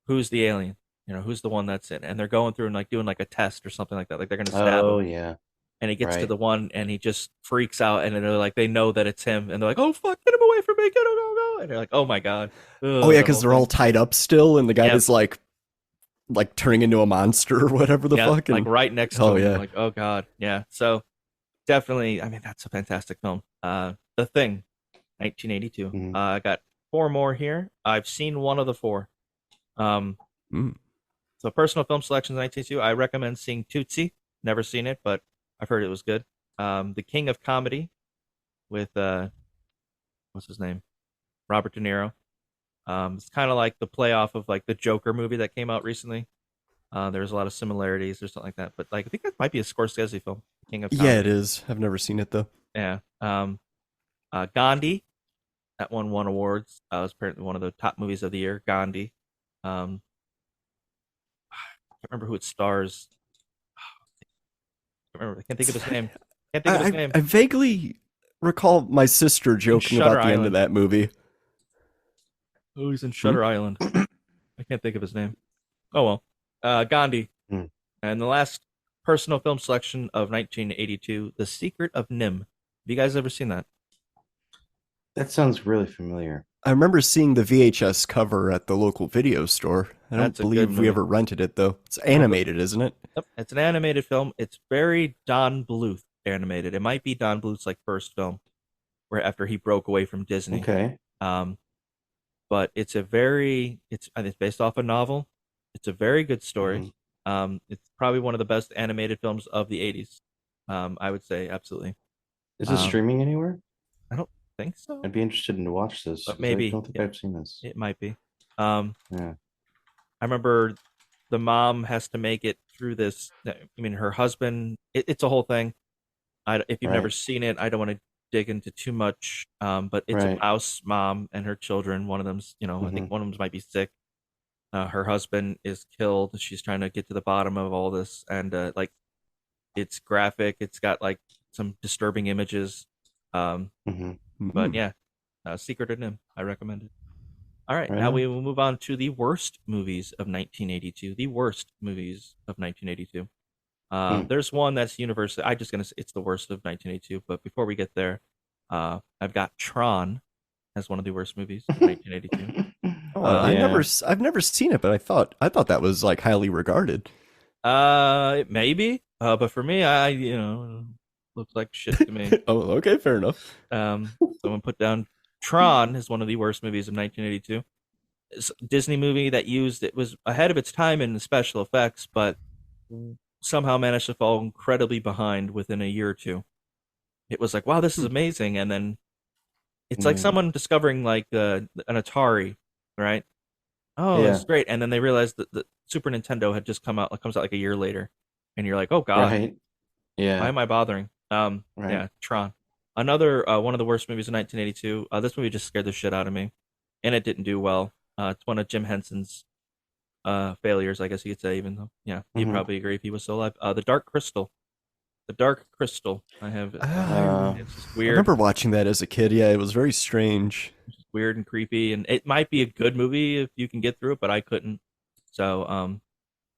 who's the alien. Who's the one that's in, and they're going through and like doing like a test or something like that. Like they're gonna stab him. Oh yeah. And he gets to the one, and he just freaks out, and they're like, they know that it's him, and they're like, oh fuck, get him away from me, get him, go, and they're like, oh my God. Oh yeah, because they're all tied up still, and the guy is like turning into a monster or whatever the fuck. And... like right next to him. Yeah. Like, oh God. Yeah. So definitely, I mean, that's a fantastic film. The Thing, 1982. I got 4 more here. I've seen one of the 4. So personal film selections 1982. I recommend seeing Tootsie. Never seen it, but I've heard it was good. The King of Comedy with what's his name? Robert De Niro. It's kind of like the playoff of like the Joker movie that came out recently. There's a lot of similarities or something like that. But like I think that might be a Scorsese film, King of Yeah, Comedy. it is. I've never seen it though. Yeah. Ghandi, that one won awards. It was apparently one of the top movies of the year. Ghandi. I can't remember who it stars. I can't think of his name. I vaguely recall my sister joking about the end of that movie. Oh, he's in Shutter Island. I can't think of his name. Oh well. Ghandi. And the last personal film selection of 1982, The Secret of NIMH. Have you guys ever seen that? That sounds really familiar. I remember seeing the VHS cover at the local video store. I don't believe we ever rented it though. It's animated, isn't it? Yep, it's an animated film. It's very Don Bluth animated. It might be Don Bluth's like first film, where after he broke away from Disney. Okay. But it's I think it's based off a novel. It's a very good story. It's probably one of the best animated films of the 80s. I would say absolutely. Is it streaming anywhere? I don't think so. I'd be interested in to watch this. But maybe. I don't think I've seen this. It might be. Yeah. I remember the mom has to make it through this. I mean, her husband. It's a whole thing. If you've never seen it, I don't want to dig into too much. But it's a mouse mom and her children. One of them's, I think one of them might be sick. Her husband is killed. She's trying to get to the bottom of all this, and it's graphic. It's got like some disturbing images. But yeah, Secret of NIMH. I recommend it. All right, now we will move on to the worst movies of 1982. The worst movies of 1982. There's one that's universal. I'm just gonna say it's the worst of 1982. But before we get there, I've got Tron as one of the worst movies of 1982. I've never seen it, but I thought that was like highly regarded. It may be, but for me, looks like shit to me. Oh, okay, fair enough. Someone put down Tron is one of the worst movies of 1982. It's a Disney movie that was ahead of its time in the special effects, but somehow managed to fall incredibly behind within a year or two. It was like, wow, this is amazing, and then it's like someone discovering like an Atari, right? Oh, it's great, and then they realized that the Super Nintendo had just comes out like a year later, and you're like, oh god, why am I bothering? Yeah, Tron. Another one of the worst movies of 1982. This movie just scared the shit out of me, and it didn't do well. It's one of Jim Henson's failures, I guess you could say. Even though, he'd probably agree if he was still alive. The Dark Crystal. The Dark Crystal. I have. It's just weird. I remember watching that as a kid. Yeah, it was very strange. It's weird and creepy, and it might be a good movie if you can get through it, but I couldn't. So,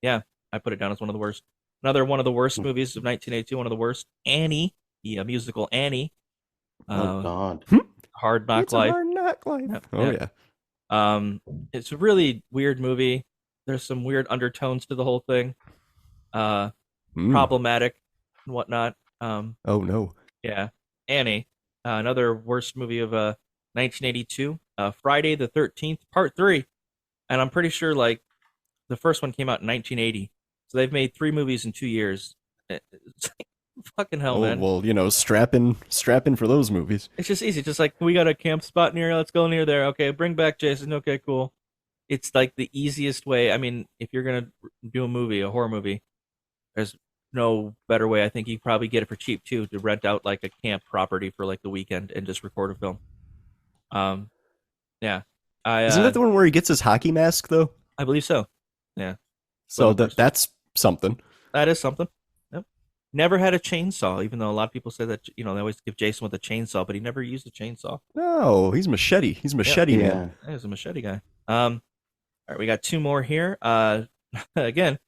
I put it down as one of the worst. Another one of the worst movies of 1982. One of the worst. Annie, the musical Annie. Oh God. Hard Knock It's Life. A hard knock life. It's a really weird movie. There's some weird undertones to the whole thing. Problematic and whatnot. Oh no. Yeah. Annie. Another worst movie of 1982. Friday the 13th, Part 3. And I'm pretty sure like the first one came out in 1980. So they've made 3 movies in 2 years. It's like, fucking hell, man. Well, strap in for those movies. It's just easy. Just like, we got a camp spot near. Let's go near there. Okay, bring back Jason. Okay, cool. It's like the easiest way. I mean, if you're going to do a horror movie, there's no better way. I think you probably get it for cheap, too, to rent out like a camp property for like the weekend and just record a film. Yeah. Isn't that the one where he gets his hockey mask, though? I believe so. Yeah. So that's something. That is something. Yep. Never had a chainsaw, even though a lot of people say that, they always give Jason with a chainsaw, but he never used a chainsaw. No, he's machete. He's machete man. Yeah, he's a machete guy. All right, we got 2 more here. Again,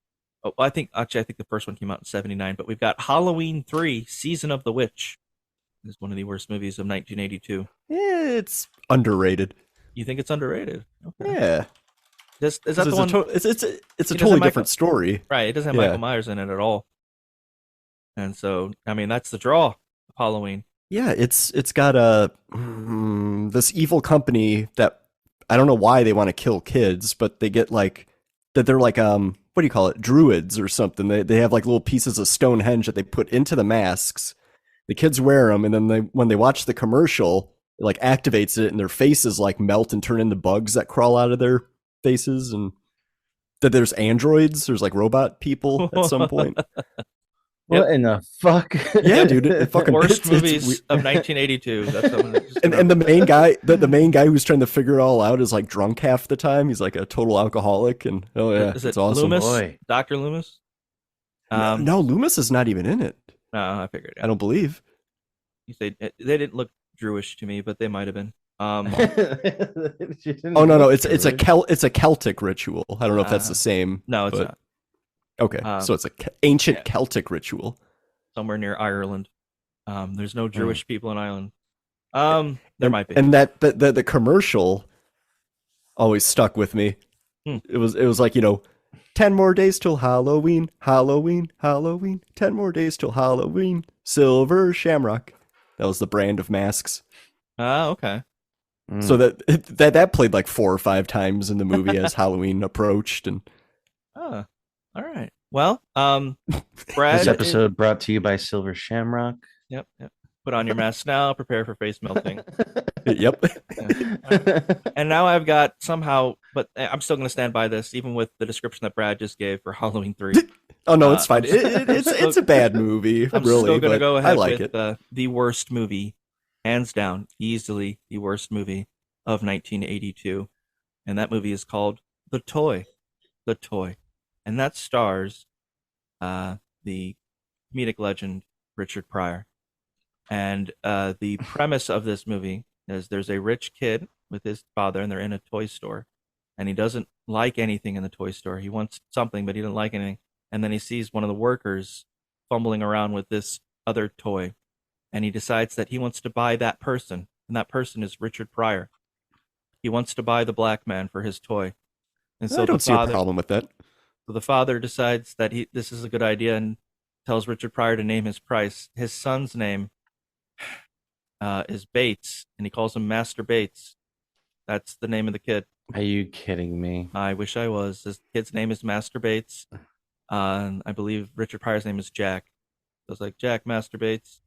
I think the first one came out in 1979, but we've got Halloween 3, Season of the Witch. It's one of the worst movies of 1982. Yeah, it's underrated. You think it's underrated? Okay. Yeah. Is that the one? It's a totally different story. Right. It doesn't have Michael Myers in it at all. And so, I mean, that's the draw of Halloween. Yeah, it's got this evil company that I don't know why they want to kill kids, but they get like that they're like what do you call it? Druids or something. They have like little pieces of Stonehenge that they put into the masks. The kids wear them, and then when they watch the commercial, it like activates it, and their faces like melt and turn into bugs that crawl out of their faces, and that there's androids, there's like robot people at some point. What in the fuck? Yeah, dude, it fucking worst movies of 1982. That's and the main guy, the main guy who's trying to figure it all out is like drunk half the time. He's like a total alcoholic, and is it's it awesome. Loomis? Dr. Loomis? No, Loomis is not even in it. No, I figured. I don't believe. They didn't look Jewish to me, but they might have been. Oh no, it's a Celtic ritual. I don't know if that's the same. No, it's not. Okay, so it's an ancient Celtic ritual. Somewhere near Ireland. There's no Jewish people in Ireland. There might be. And the commercial always stuck with me. It was like, 10 more days till Halloween, Halloween, Halloween. 10 more days till Halloween. Silver Shamrock. That was the brand of masks. Okay. So that played like 4 or 5 times in the movie as Halloween approached, and all right. Well, Brad. This episode brought to you by Silver Shamrock. Yep. Put on your mask now. Prepare for face melting. Yep. And now I've got somehow, but I'm still going to stand by this, even with the description that Brad just gave for Halloween 3. Oh no, it's fine. It's a bad movie. I'm really, still going to go ahead I like with it. The worst movie, hands down, easily the worst movie of 1982, and that movie is called The Toy. The Toy, and that stars the comedic legend Richard Pryor. And the premise of this movie is there's a rich kid with his father, and they're in a toy store, and he doesn't like anything in the toy store. He wants something, but he doesn't like anything. And then he sees one of the workers fumbling around with this other toy, and he decides that he wants to buy that person, and that person is Richard Pryor. He wants to buy the black man for his toy. And so I don't see a problem with that. So the father decides that this is a good idea and tells Richard Pryor to name his price. His son's name is Bates, and he calls him Master Bates. That's the name of the kid. Are you kidding me? I wish I was. This kid's name is Master Bates. I believe Richard Pryor's name is Jack. So it's like Jack Master Bates,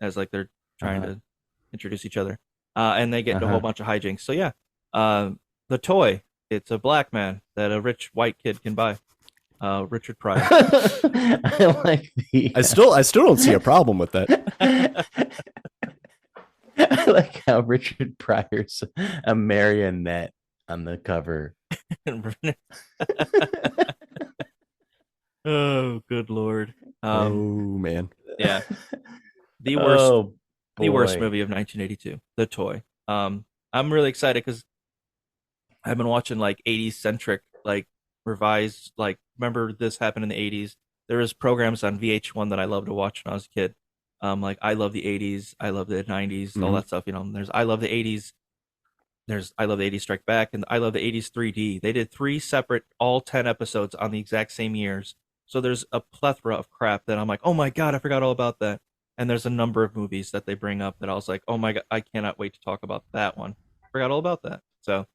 as like they're trying to introduce each other. And they get into a whole bunch of hijinks. So yeah, The Toy. It's a black man that a rich white kid can buy. Richard Pryor. I like the. I still don't see a problem with that. I like how Richard Pryor's a marionette on the cover. Oh, good Lord. Oh man. Yeah. The worst movie of 1982, The Toy. I'm really excited because I've been watching like 80s centric, like revised, like remember this happened in the 80s. There was programs on VH1 that I loved to watch when I was a kid. Like I love the 80s, I love the 90s, all that stuff. There's I love the 80s. There's I love the 80s Strike Back, and I love the 80s 3D. They did 3 separate, all 10 episodes on the exact same years. So there's a plethora of crap that I'm like, oh my god, I forgot all about that. And there's a number of movies that they bring up that I was like, oh my god, I cannot wait to talk about that one. Forgot all about that. So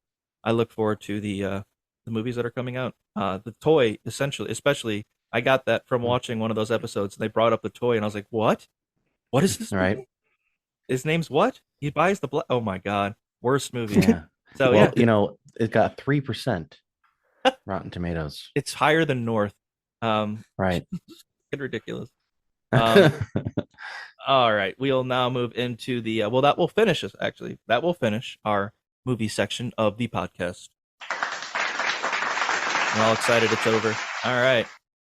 I look forward to the movies that are coming out. The Toy, especially, I got that from watching one of those episodes. And they brought up The Toy, and I was like, what? What is this? Right. Movie? His name's what? He buys the oh my god, worst movie. Yeah. So well, yeah, it got 3% Rotten Tomatoes. It's higher than North. Right. It's ridiculous. All right, we'll now move into the that will finish us actually. That will finish our movie section of the podcast. I'm all excited it's over. All right.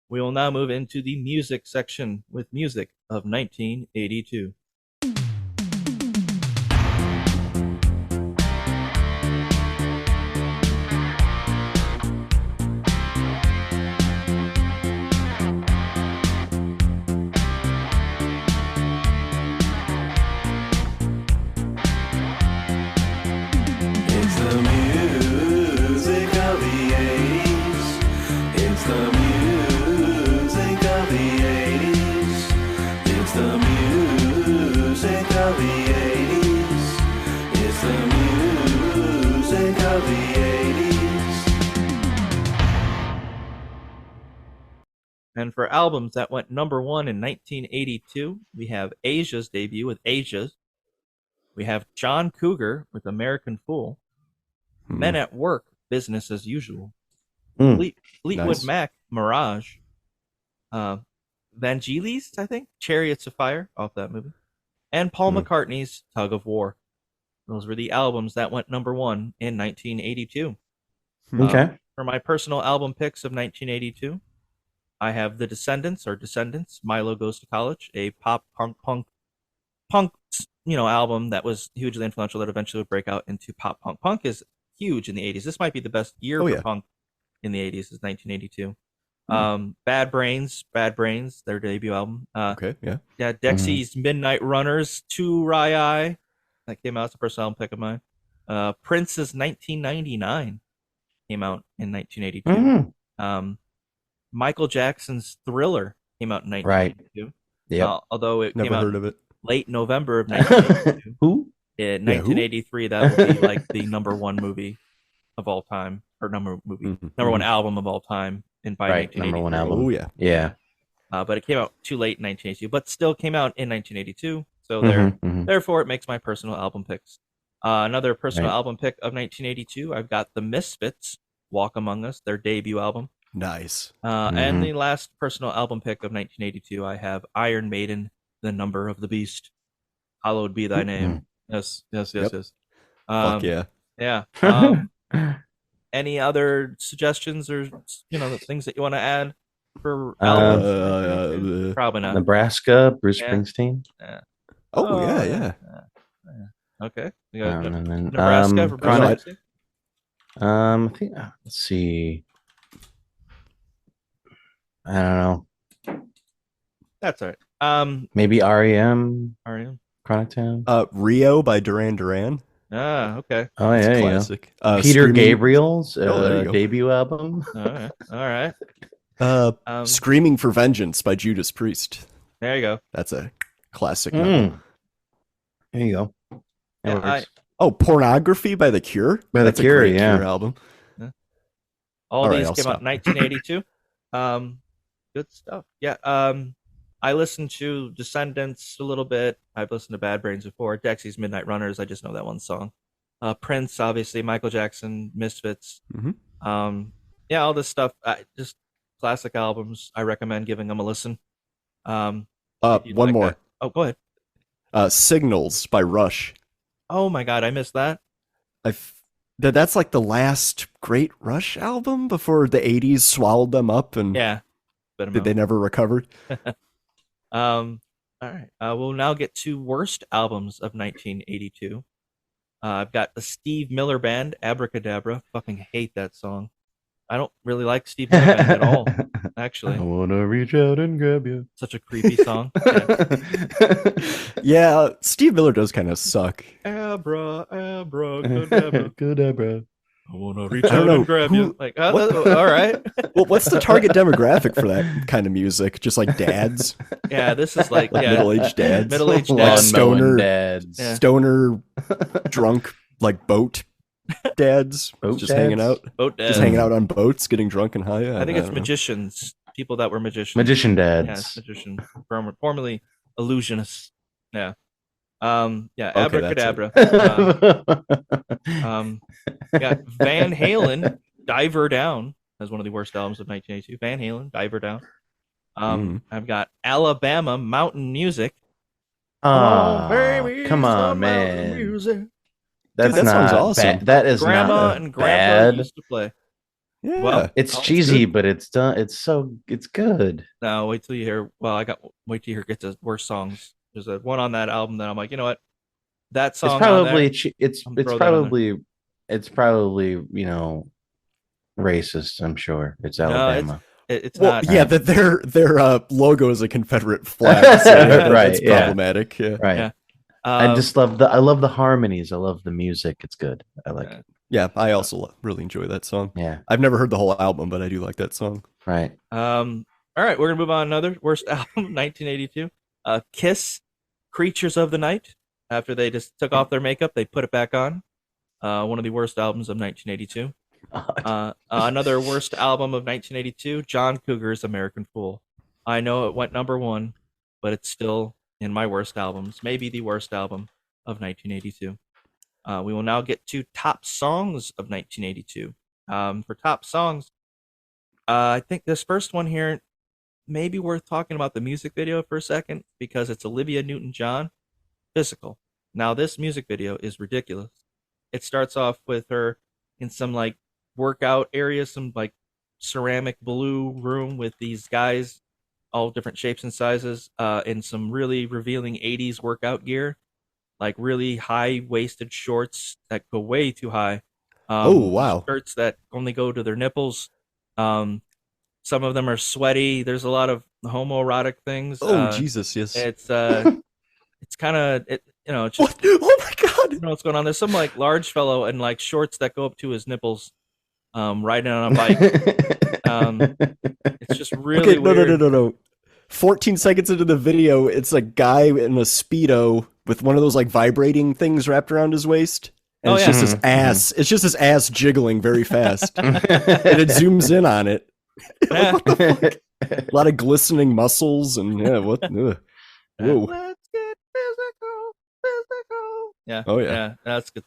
We will now move into the music section with music of 1982. And for albums that went number 1 in 1982, we have Asia's debut with Asia's. We have John Cougar with American Fool. Men at Work, Business as Usual. Fleetwood Nice. Mac, Mirage. Vangelis, I think, Chariots of Fire, off that movie, and Paul McCartney's Tug of War. Those were the albums that went number 1 in 1982. Okay. For my personal album picks of 1982, I have The Descendants or Descendants, Milo Goes to College, a pop punk album that was hugely influential that eventually would break out into pop punk. Punk is huge in the 80s. This might be the best year for punk in the 80s is 1982. Bad Brains, their debut album. Dexy's Midnight Runners, Too-Rye-Ay, that came out as a personal album pick of mine. Prince's 1999 came out in 1982. Michael Jackson's Thriller came out in 1982. Right. Yeah. Although it Never came out heard of it. late November of 1982. Who? In 1983, that would be like the number 1 movie of all time, or number 1 album of all time. And by 1983. Number 1 album. Oh yeah. Yeah. But it came out too late in 1982, but still came out in 1982. So therefore, it makes my personal album picks. Another personal album pick of 1982, I've got the Misfits, Walk Among Us, their debut album. Nice. And the last personal album pick of 1982, I have Iron Maiden, The Number of the Beast. Hallowed be thy name. Yes. Fuck yeah. Yeah. Any other suggestions or things that you want to add for albums? Probably not. Nebraska, Bruce Springsteen. Yeah. Oh yeah. Okay. You got then, Nebraska for Bruce Springsteen. I think. Let's see. I don't know. That's all right. Maybe REM. Chronic Town. Rio by Duran Duran. Okay. Oh yeah, classic. Peter Gabriel's debut album. All right. Screaming for Vengeance by Judas Priest. There you go. That's a classic number. There you go. Pornography by The Cure. That's a great Cure album. Yeah. All these came out in 1982. Good stuff. Yeah. I listened to Descendants a little bit. I've listened to Bad Brains before. Dexy's Midnight Runners. I just know that one song. Prince, obviously. Michael Jackson, Misfits. All this stuff. Just classic albums. I recommend giving them a listen. One more. That. Oh, go ahead. Signals by Rush. Oh my God, I missed that. That's like the last great Rush album before the 80s swallowed them up and they never recovered. All right. We'll now get to worst albums of 1982. I've got the Steve Miller Band, Abracadabra. Fucking hate that song. I don't really like Steve Miller Band at all, actually. I wanna reach out and grab you. Such a creepy song. Yeah, Steve Miller does kind of suck. Abracadabra. I wanna reach out and grab you. Like, all right. Well, what's the target demographic for that kind of music? Just like dads? Yeah, this is like middle-aged dads. Middle-aged dads. Stoner dads. Yeah. Stoner, drunk, like boat dads. Hanging out. Boat dads. Just hanging out on boats, getting drunk and high. I think it's magicians. People that were magicians. Magician dads. Yes, magician. Formerly illusionists. Yeah. Okay, Abracadabra. Got Van Halen, Diver Down, as one of the worst albums of 1982. Van Halen, Diver Down. I've got Alabama, Mountain Music. Oh, baby, come on, man. That's that not sounds awesome. That is Grandma not and Grandpa bad. used to play. Yeah. Well, It's cheesy, but it's done. It's good. No, wait till you hear. Well, wait till you get to worst songs. There's a one on that album that I'm like, you know what? That song. It's probably racist. I'm sure it's Alabama. It's well, not. Yeah, that their logo is a Confederate flag. So Right, It's problematic. Yeah. Right. Yeah. I just love the harmonies. I love the music. It's good. I like it. Yeah, I also really enjoy that song. Yeah. I've never heard the whole album, but I do like that song. Right. All right, we're gonna move on. Another worst album, 1982. Kiss, Creatures of the Night. After they just took off their makeup, they put it back on. One of the worst albums of 1982. Another worst album of 1982, John Cougar's American Fool. I know it went number 1, but it's still in my worst albums. Maybe the worst album of 1982. We will now get to top songs of 1982. For top songs, I think this first one here may be worth talking about the music video for a second because it's Olivia Newton-John, Physical. Now, this music video is ridiculous. It starts off with her in some like workout area, some like ceramic blue room with these guys, all different shapes and sizes, in some really revealing 80s workout gear, like really high-waisted shorts that go way too high. Oh, wow. Shirts that only go to their nipples. Some of them are sweaty. There's a lot of homoerotic things. Oh, Jesus, yes. It's kind of, it's just, oh my God. You know what's going on. There's some like large fellow in like shorts that go up to his nipples, riding on a bike. It's just really weird. No. 14 seconds into the video, it's a guy in a Speedo with one of those like vibrating things wrapped around his waist. And it's just his ass. It's just his ass jiggling very fast. And it zooms in on it. What the fuck? A lot of glistening muscles and what? Whoa. Let's get physical. Yeah. Oh yeah. That's good.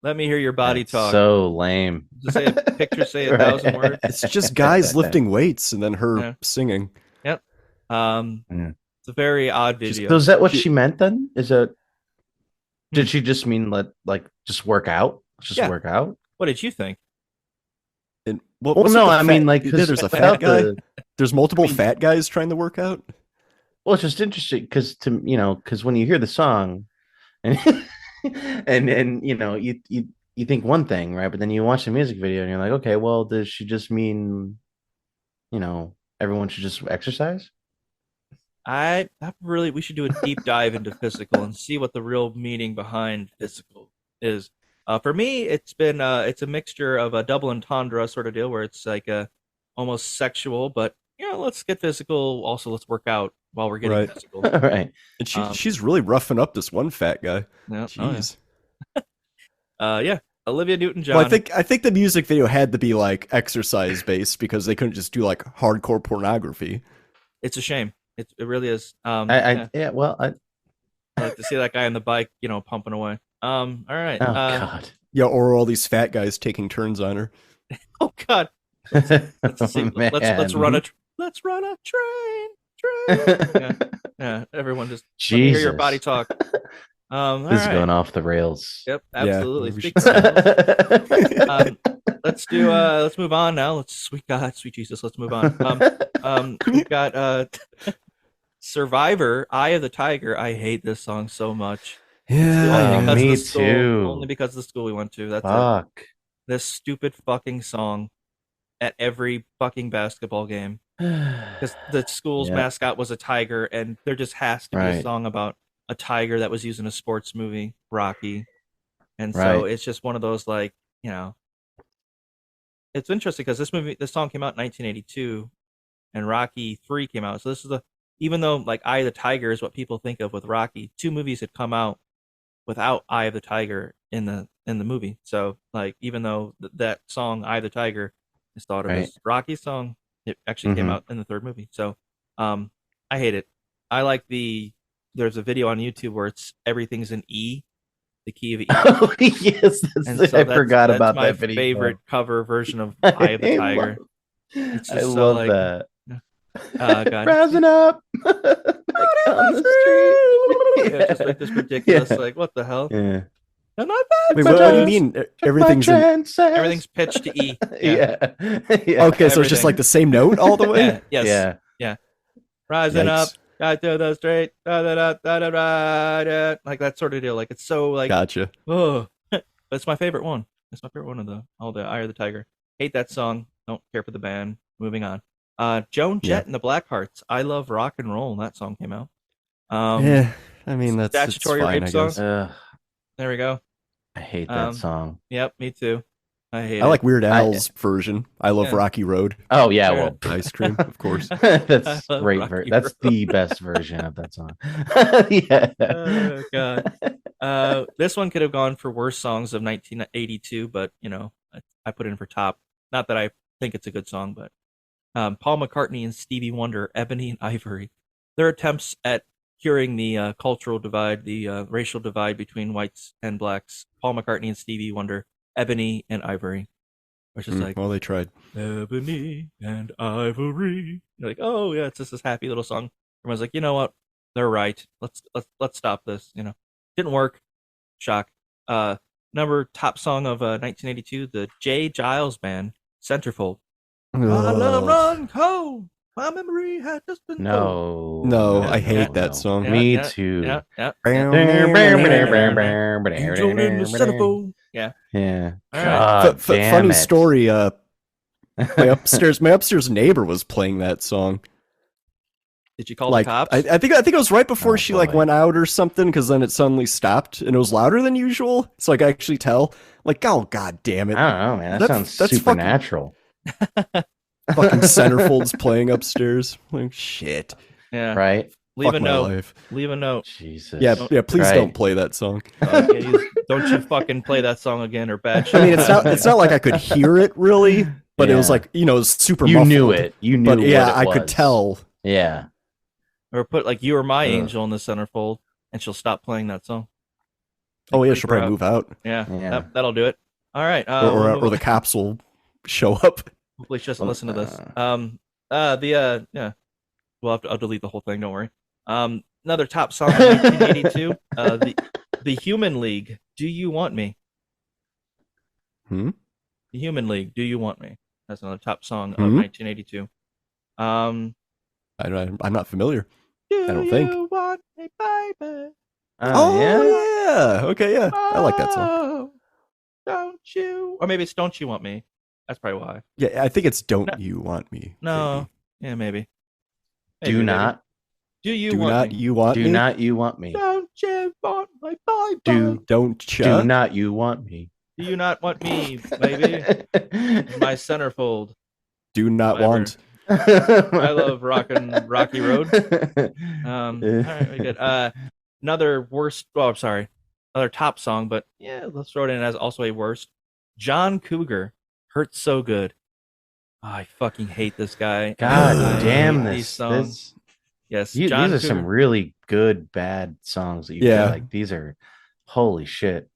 Let me hear your body talk. So lame. Just say a picture, say 1,000 words. It's just guys lifting weights and then her singing. Yep. It's a very odd video. So is that what she meant then? Did she just mean like just work out? Just work out? What did you think? Well, no, I mean like there's a fat guy. There's multiple fat guys trying to work out. Well, it's just interesting because because when you hear the song, and you think one thing, right? But then you watch the music video and you're like, okay, well, does she just mean, everyone should just exercise? We should do a deep dive into Physical and see what the real meaning behind Physical is. For me, it's a mixture of a double entendre sort of deal where it's like almost sexual, but let's get physical. Also, let's work out while we're getting physical. Right. And she's really roughing up this one fat guy. Yeah. Jeez. Olivia Newton-John. Well, I think the music video had to be like exercise based because they couldn't just do like hardcore pornography. It's a shame. It really is. I like to see that guy on the bike, pumping away. All right. Oh God. Yeah, or all these fat guys taking turns on her. Oh God. Let's see. Let's run a train. Yeah. Everyone just let me hear your body talk. This is going off the rails. Yep, absolutely. Yeah. Let's move on now. Sweet Jesus, let's move on. We've got Survivor, Eye of the Tiger. I hate this song so much. Yeah, me too. Only because of the school we went to. That's Fuck. This stupid fucking song at every fucking basketball game. Because the school's mascot was a tiger, and there just has to be a song about a tiger that was used in a sports movie, Rocky. And so it's just one of those like, it's interesting because this song came out in 1982 and Rocky 3 came out. So this is even though like Eye of the Tiger is what people think of with Rocky, 2 movies had come out without Eye of the Tiger in the movie. So like even though that song Eye of the Tiger is thought of as Rocky's song, it actually came out in the 3rd movie. So I hate it. I like there's a video on YouTube where everything's in E, the key of E. Oh, yes, I forgot about that video. My favorite cover version of Eye of the Tiger. I love that. God. Rising up on the street. Just like this ridiculous, like what the hell? Yeah. Wait, what do you mean? Everything's pitched to E. Yeah. Okay, so it's just like the same note all the way. Yes. Yeah. Rising up. Got to the straight, like that sort of deal. Like it's so like gotcha. Oh, but it's my favorite one. It's my favorite one of all the Eye of the Tiger. Hate that song. Don't care for the band. Moving on. Joan Jett and the Blackhearts. I Love Rock and Roll. That song came out. I mean that's statutory fine, rape song. There we go. I hate that song. Yep, me too. I like Weird Al's version. I love Rocky Road. Oh yeah, well, ice cream, of course. That's great. That's the best version of that song. Yeah. Oh God. This one could have gone for worst songs of 1982, but I put it in for top. Not that I think it's a good song, but Paul McCartney and Stevie Wonder, Ebony and Ivory. Their attempts at curing the cultural divide, the racial divide between whites and blacks. Paul McCartney and Stevie Wonder, Ebony and Ivory. Which is like, well, they tried. Ebony and Ivory. You're like, oh yeah, it's just this happy little song. Everyone's like, you know what? They're right. Let's stop this. Didn't work. Shock. Number top song of 1982, the J. Giles Band, Centerfold. My love run cold. My memory has just been told. No, I hate that song. Me too. Yeah. Yeah. Right. Funny story. My upstairs neighbor was playing that song. Did you call the cops? I think it was right before she went out or something, because then it suddenly stopped and it was louder than usual. So I could actually tell. Like, oh god damn it! I don't know, man. That sounds supernatural. Fucking Centerfold's playing upstairs. Like shit. Yeah. Right. Leave a note. Leave a note. Jesus. Yeah. Please don't play that song. Don't you fucking play that song again, or bad shit. I mean, it's not like I could hear it really, but it was like it was super. You muffled. knew it. You knew. But yeah, what it I could was. tell. Yeah. Or put like "You Are My Angel" in the centerfold, and she'll stop playing that song. Oh yeah, she'll probably move out. Yeah. That'll do it. All right. Or the cops will show up. Hopefully she doesn't listen to this. Well, I'll delete the whole thing. Don't worry. Another top song of 1982. The Human League. Do You Want Me? The Human League. Do You Want Me? That's another top song of 1982. I'm not familiar. Do I don't think. You want me, baby? Yeah. Okay, yeah. I like that song. Don't you? Or maybe it's Don't You Want Me. That's probably why. Yeah, I think it's Don't You Want Me. No. Maybe. Yeah, maybe. Do not. Do you Do want not me? you want Do me? not you want me? Don't you want my baby? Don't you? Do not you want me? Do you not want me, baby? My centerfold. Do not want. I love Rocky Road. All right, very good. Another worst. Oh, I'm sorry. Another top song, but yeah, let's throw it in as also a worst. John Cougar, Hurts So Good. Oh, I fucking hate this guy. God damn these songs. this. Yes, These John are Cougar. some really good bad songs that you feel like these are holy shit.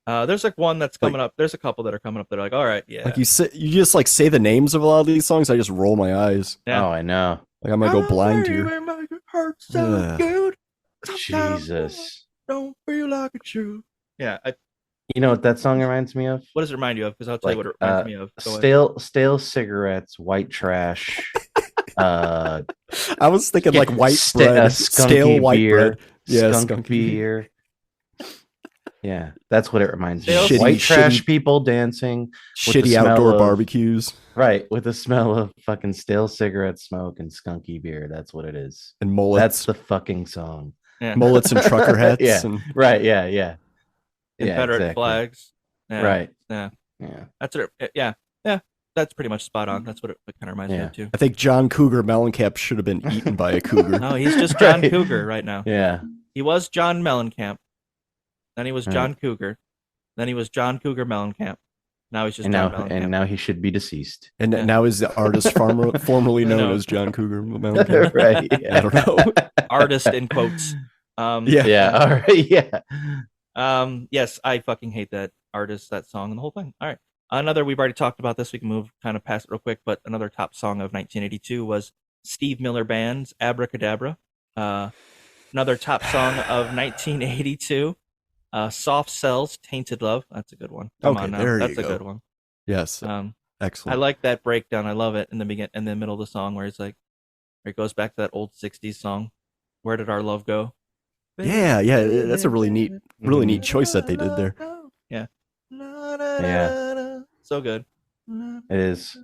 There's like one that's coming up. There's a couple that are coming up that are like, all right, yeah. Like you just like say the names of a lot of these songs. I just roll my eyes. Yeah. Oh, I know. Like I'm gonna go blind here. Hurts so good. Jesus. Don't feel like it's true. Yeah. You know what that song reminds me of? What does it remind you of? Because I'll tell you what it reminds me of. Go ahead. Stale cigarettes, white trash. I was thinking like white bread, stale white beer, bread. Yeah, skunk beer. Yeah, that's what it reminds me. Shitty, White trash shitty, people dancing, with the shitty smell outdoor of- barbecues, right? With the smell of fucking stale cigarette smoke and skunky beer. That's what it is. and mullets. That's the fucking song. Yeah. Mullets and trucker hats. Yeah. And Right? Yeah. Confederate exactly. flags. Yeah. Right. Yeah. Yeah. That's it. Yeah. That's pretty much spot on. That's what it kind of reminds me of too. I think John Cougar Mellencamp should have been eaten by a cougar. No, he's just John Cougar right now. Yeah. He was John Mellencamp. Then he was John Cougar. Then he was John Cougar Mellencamp. Now he's just John Mellencamp. And now he should be deceased. And now is the artist formerly known as John Cougar Mellencamp. Right. Yeah. I don't know. Artist in quotes. Yeah. All right. Yeah. Yes, I fucking hate that artist, that song, and the whole thing. All right. Another, we've already talked about this. We can move kind of past it real quick, but another top song of 1982 was Steve Miller Band's Abracadabra. Another top song of 1982, Soft Cells, Tainted Love. That's a good one. Come on now. That's a good one. Yes. Excellent. I like that breakdown. I love it in the middle of the song where it's like, where it goes back to that old 60s song. Where did our love go? Yeah. That's a really neat choice that they did there. Yeah. Yeah. So good. It is.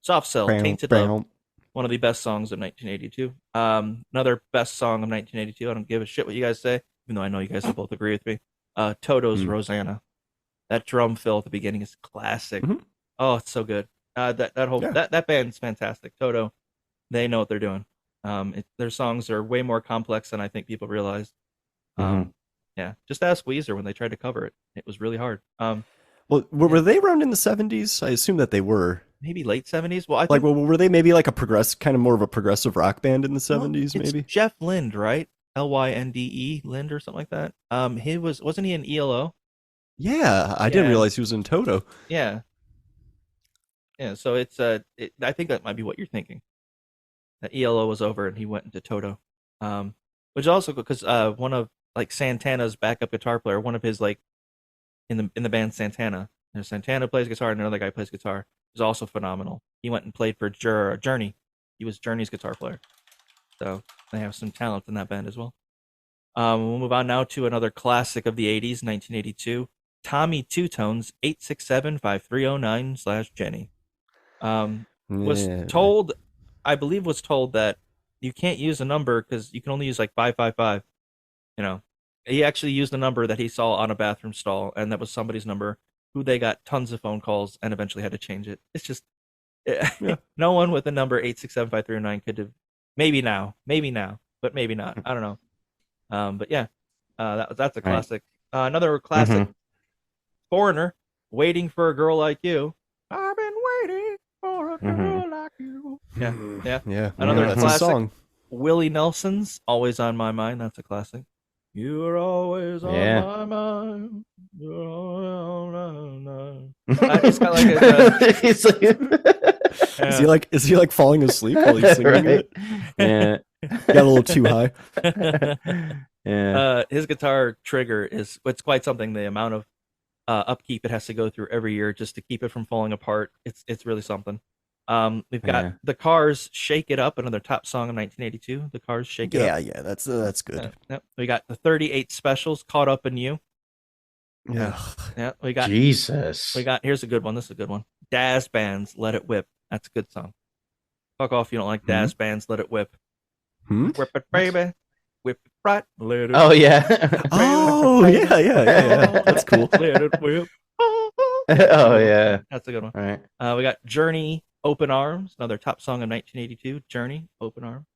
Soft Cell, Tainted Love. One of the best songs of 1982. Another best song of 1982. I don't give a shit what you guys say, even though I know you guys will both agree with me. Toto's Rosanna. That drum fill at the beginning is classic. Mm-hmm. Oh, it's so good. That band's fantastic. Toto, they know what they're doing. Their songs are way more complex than I think people realize. Yeah, just ask Weezer when they tried to cover it. It was really hard. Well, were they around in the 70s? I assume that they were. Maybe late 70s. Well, I think, were they maybe like kind of more of a progressive rock band in the 70s? It's maybe Jeff Lynde, right? Lynde, Lynde or something like that. Wasn't he in ELO? Yeah, I didn't realize he was in Toto. Yeah, Yeah, so it's I think that might be what you're thinking. That ELO was over and he went into Toto. Which is also because one of like Santana's backup guitar player, one of his like in the band Santana. Santana plays guitar and another guy plays guitar. Is also phenomenal. He went and played for Journey. He was Journey's guitar player. So they have some talent in that band as well. We'll move on now to another classic of the 80s, 1982. Tommy Two Tones, 867-5309/Jenny. Was told, I believe was told that you can't use a number because you can only use like 555. You know, he actually used a number that he saw on a bathroom stall, and that was somebody's number who they got tons of phone calls and eventually had to change it. It's just, no one with the number 867-5309 could have, maybe now, but maybe not. I don't know. But yeah, that's a classic. Another classic, Foreigner, Waiting for a Girl Like You. I've been waiting for a girl like you. Yeah. Another classic song. Willie Nelson's Always on My Mind. That's a classic. You're always on my mind. You're always on my mind. It's got like is he like falling asleep while he's singing it? Yeah. Got a little too high. Yeah. His guitar trigger it's quite something. The amount of upkeep it has to go through every year just to keep it from falling apart. It's really something. We've got The Cars' Shake It Up, another top song of 1982. The Cars' Shake It Up. Yeah, that's good. We got the 38 Specials, Caught Up in You. Yeah. We got Jesus. Here's a good one. This is a good one. Daz Band's Let It Whip. That's a good song. Fuck off, you don't like Daz Band's Let It Whip. Whip it, baby. Whip it right. Let it Oh yeah. Yeah. That's cool. Let it whip. Oh yeah. That's a good one. All right. We got Journey, Open Arms, another top song of 1982. Journey, Open Arms.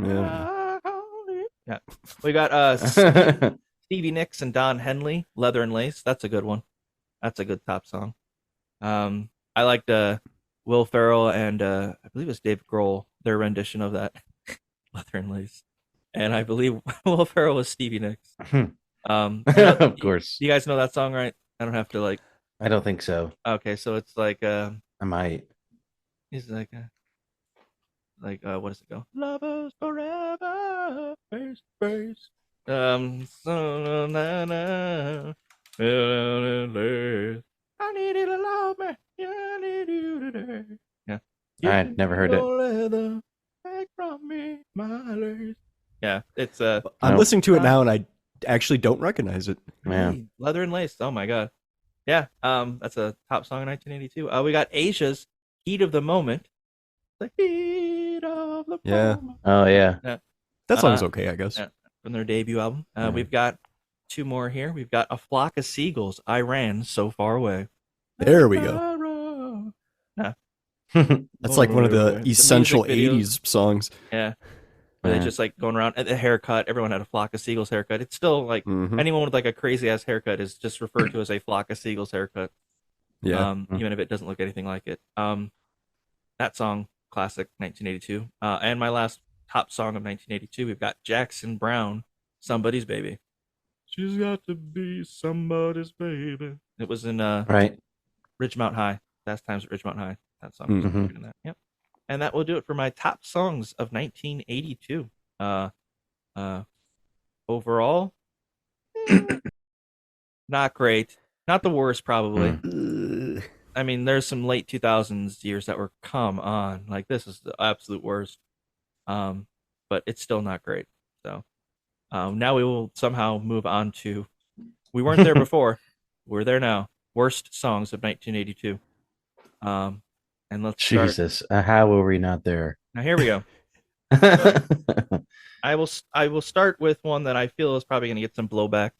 Yeah. We got Stevie Nicks and Don Henley, Leather and Lace. That's a good one. That's a good top song. I liked Will Ferrell and I believe it's Dave Grohl, their rendition of that Leather and Lace. And I believe Will Ferrell was Stevie Nicks. Of course. You guys know that song, right? I don't have to like. I don't think so. Okay, so it's like I might. He's like what does it go? Lovers forever, face to face. So na. I need you to love me. I need you today. Yeah. I never heard it. Leather, take from me my lace. Yeah, it's I'm listening to it now and I actually don't recognize it. Man. Leather and Lace. Oh my god. Yeah, that's a top song in 1982. We got Asia's Heat of the Moment. The heat of the moment. Oh yeah. That song's okay, I guess. From their debut album. We've got two more here. We've got A Flock of Seagulls. I Ran So Far Away. There we go. That's like one of the essential 80s songs. Yeah. Where they just like going around at the haircut. Everyone had a Flock of Seagulls haircut. It's still like anyone with like a crazy ass haircut is just referred to as a Flock of Seagulls haircut. Yeah. Even if it doesn't look anything like it. That song, classic 1982. And my last top song of 1982, we've got Jackson Browne, Somebody's Baby. She's got to be somebody's baby. It was in Ridgemont High. Fast Times at Ridgemont High. That song was included in that. Yep. And that will do it for my top songs of 1982. Overall, not great. Not the worst, probably. I mean, there's some late 2000s years that were, come on. Like, this is the absolute worst. But it's still not great. So now we will somehow move on to, we weren't there before. We're there now. Worst songs of 1982. And let's start. Jesus, how were we not there? Now here we go. I will start with one that I feel is probably going to get some blowback,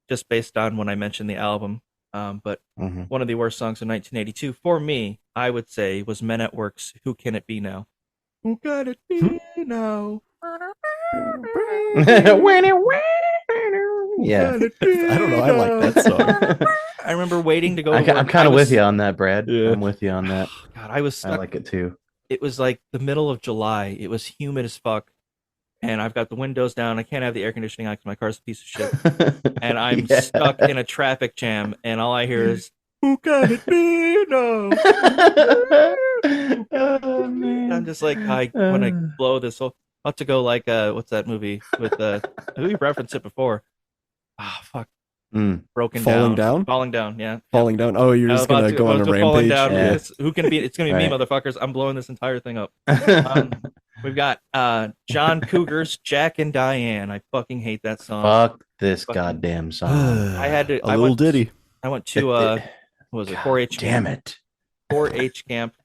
just based on when I mentioned the album. But one of the worst songs of 1982 for me, I would say, was Men at Work's "Who Can It Be Now." Who can it be now? Yeah, I don't know. I like that song. I remember waiting to go. I'm kind of with you on that, Brad. Yeah. I'm with you on that. God, I was stuck. I like it too. It was like the middle of July. It was humid as fuck, and I've got the windows down. I can't have the air conditioning on because my car's a piece of shit. And I'm stuck in a traffic jam, and all I hear is Who can it be? No. Oh, man. I'm just like, I want to blow this whole. I'll have to go like, what's that movie with we referenced it before. Ah, fuck. Broken Falling down? Falling down, yeah. Falling down. Oh, you're just gonna go on a rampage. Down. Yeah. Who can be? It's gonna be me, motherfuckers. I'm blowing this entire thing up. We've got John Cougar's Jack and Diane. I fucking hate that song. Fuck this goddamn song. I had to. Little ditty. I went to what was it? 4-H. Damn camp. it. 4-H camp,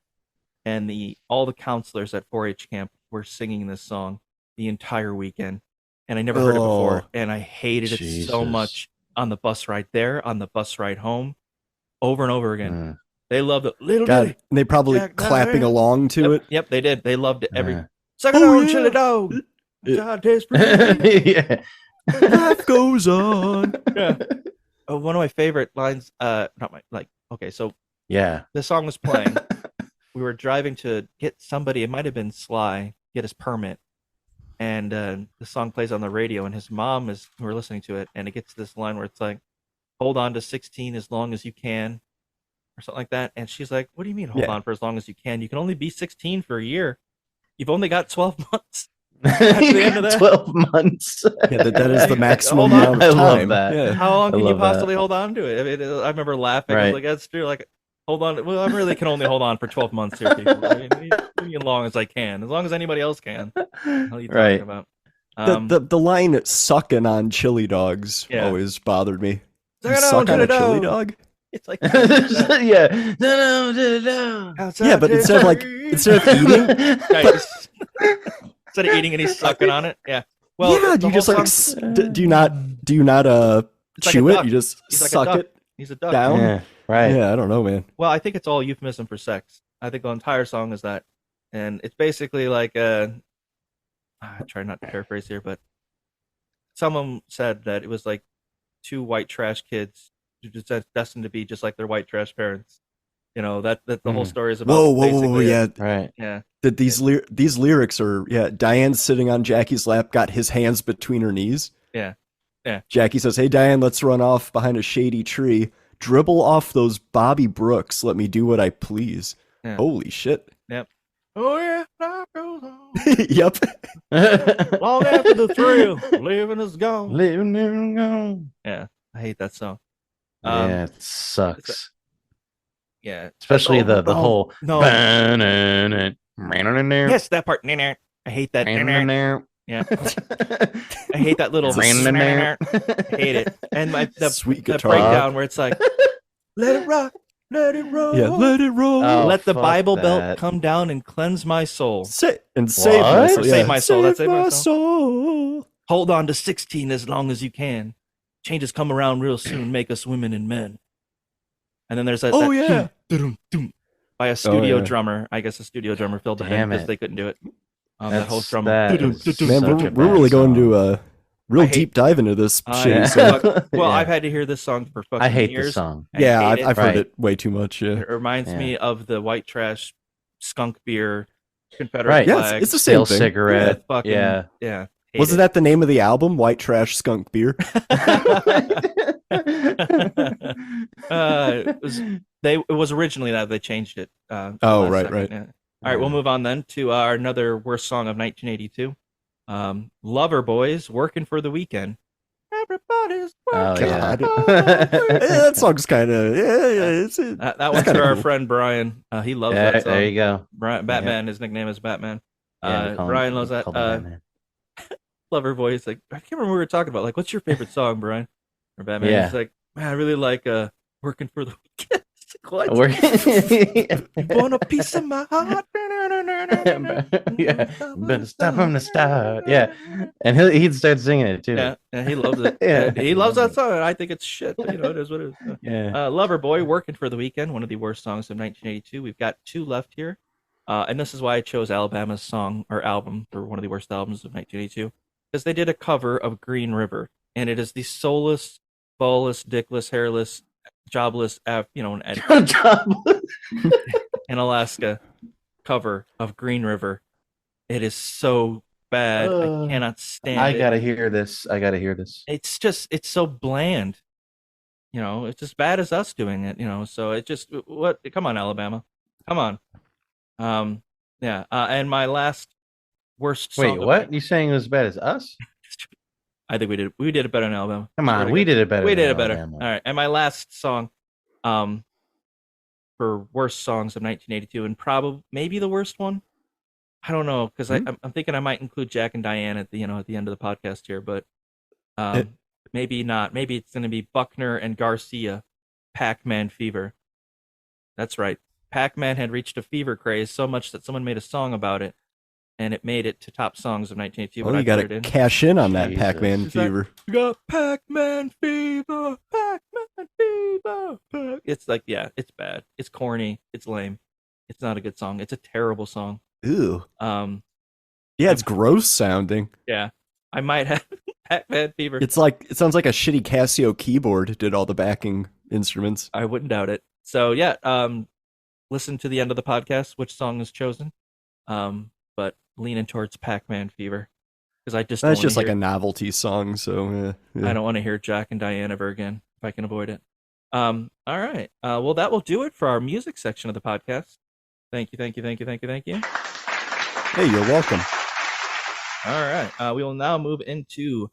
and all the counselors at 4-H camp were singing this song the entire weekend, and I never heard it before, and I hated it so much. On the bus ride there, on the bus ride home, over and over again. They loved it. Little ditty. And they probably Jack clapping along to it. Yep, they did. They loved it. Suck it on, chili dog. God tastes pretty. Yeah. Life goes on. Yeah. One of my favorite lines. So yeah, the song was playing. We were driving to get somebody. It might have been Sly. Get his permit. And the song plays on the radio, and his mom we're listening to it, and it gets to this line where it's like, hold on to 16 as long as you can, or something like that. And she's like, what do you mean hold on for as long as you can? You can only be 16 for a year. You've only got 12 months. At the end of that. 12 months. Yeah, that is the maximum amount of time. I love that. Yeah. How long can you possibly hold on to it? I mean, I remember laughing. Right. I was like, that's true. Like, hold on. Well, I really can only hold on for 12 months here, people. I mean, as long as I can. As long as anybody else can. What are you talking about? The line "sucking on chili dogs" always bothered me. You suck on a chili dog? It's like yeah, no. Yeah, but instead of eating, instead of eating and he's sucking on it. Yeah. Well, yeah. Do you just do you not chew it? You just suck it. He's a duck. Down. Yeah, right. Yeah, I don't know, man. Well, I think it's all euphemism for sex. I think the entire song is that, and it's basically like I try not to paraphrase here, but someone said that it was like two white trash kids destined to be just like their white trash parents. You know, that the whole story is about. Whoa, yeah, right, yeah. That these lyrics are Diane's sitting on Jackie's lap, got his hands between her knees. Yeah. Jackie says, "Hey Diane, let's run off behind a shady tree. Dribble off those Bobby Brooks. Let me do what I please." Yeah. Holy shit. Yep. Oh yeah, life goes on. Yep. Long after the thrill, living is gone. Living is gone. Yeah, I hate that song. Yeah, it sucks. Yeah, especially the whole. No. Yes, that part. I hate that. Yeah, I hate that little. I hate it. And the sweet the guitar breakdown where it's like, let it rock. Let it roll. Yeah, let it roll. Oh, let the Bible that. belt come down and cleanse my soul. Save my soul. Save my soul. That's Save my soul. Hold on to 16 as long as you can. Changes come around real soon. Make us women and men. And then there's that. By a studio drummer. I guess a studio drummer filled it in because they couldn't do it. That whole drum. Man, we're really going to a real deep dive into this shitty song. Well, I've had to hear this song for fucking years. I hate the song. Yeah, I've heard it way too much. Yeah, it reminds me of the white trash skunk beer Confederate flag. Yeah, it's the same thing. Cigarette. Yeah, yeah. Wasn't that the name of the album? White Trash Skunk Beer. It was originally that. They changed it. Right. Yeah. All right, we'll move on then to our another worst song of 1982. Lover Boys, Working for the Weekend. Everybody's working. God. That song's kind of that one's for our friend Brian. He loves that song. There you go. Batman. His nickname is Batman. Yeah, Brian loves that. Lover Boys, like I can't remember what we were talking about. Like, what's your favorite song, Brian? Or Batman? Yeah. He's like, man, I really like Working for the Weekend. Like, what? You want a piece of my heart? Yeah, better stop from the start. Yeah, and he'd start singing it too. Yeah, he loves it. Yeah, he loves that song. I think it's shit. But, it is what it is. Yeah. Lover Boy, Working for the Weekend, one of the worst songs of 1982. We've got two left here, and this is why I chose Alabama's song or album for one of the worst albums of 1982, because they did a cover of Green River, and it is the soulless, ballless, dickless, hairless, jobless, in Alaska cover of Green River. It is so bad. I cannot stand it. I gotta hear this. It's so bland. it's as bad as us doing it, so it just, come on, Alabama. Come on. Yeah. And my last worst song. Wait, what? You saying it was as bad as us? I think we did it better in Alabama. Come on, we did it better. We did it better. All right. And my last song, for worst songs of 1982, and probably maybe the worst one. I don't know, because I'm thinking I might include Jack and Diane at the end of the podcast here, but maybe not. Maybe it's going to be Buckner and Garcia, Pac-Man Fever. That's right. Pac-Man had reached a fever craze so much that someone made a song about it, and it made it to top songs of 1982. Oh, you got to cash in on that Pac-Man fever. You got Pac-Man Fever, Pac-Man Fever. It's like, yeah, it's bad. It's corny. It's lame. It's not a good song. It's a terrible song. Ew. Yeah, it's gross sounding. Yeah, I might have Pac-Man Fever. It sounds like a shitty Casio keyboard did all the backing instruments. I wouldn't doubt it. So yeah, listen to the end of the podcast, which song is chosen. But leaning towards Pac-Man Fever, because that's just like a novelty song. So yeah. I don't want to hear Jack and Diane ever again if I can avoid it. All right. Well, that will do it for our music section of the podcast. Thank you. Hey, you're welcome. All right. We will now move into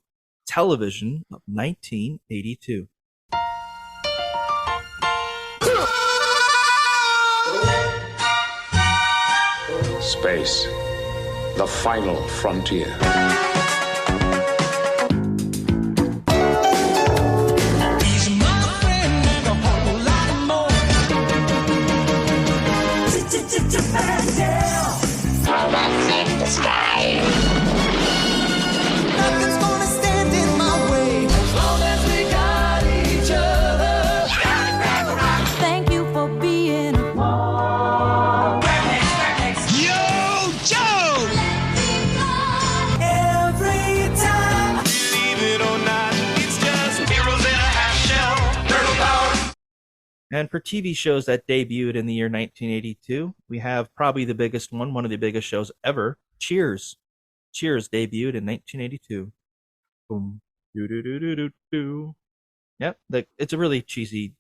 television of 1982. Space, the final frontier. He's my friend, a whole lot more. Robots in the sky. Nothing's gonna stand in my way as long as we got each other. Thank you for being a part. Yo, Joe! Every time. Believe it or not, it's just heroes in a half shell. Turtle power. And for TV shows that debuted in the year 1982, we have probably the biggest one of the biggest shows ever, Cheers. Cheers debuted in 1982. Boom. Do. Yep, it's a really cheesy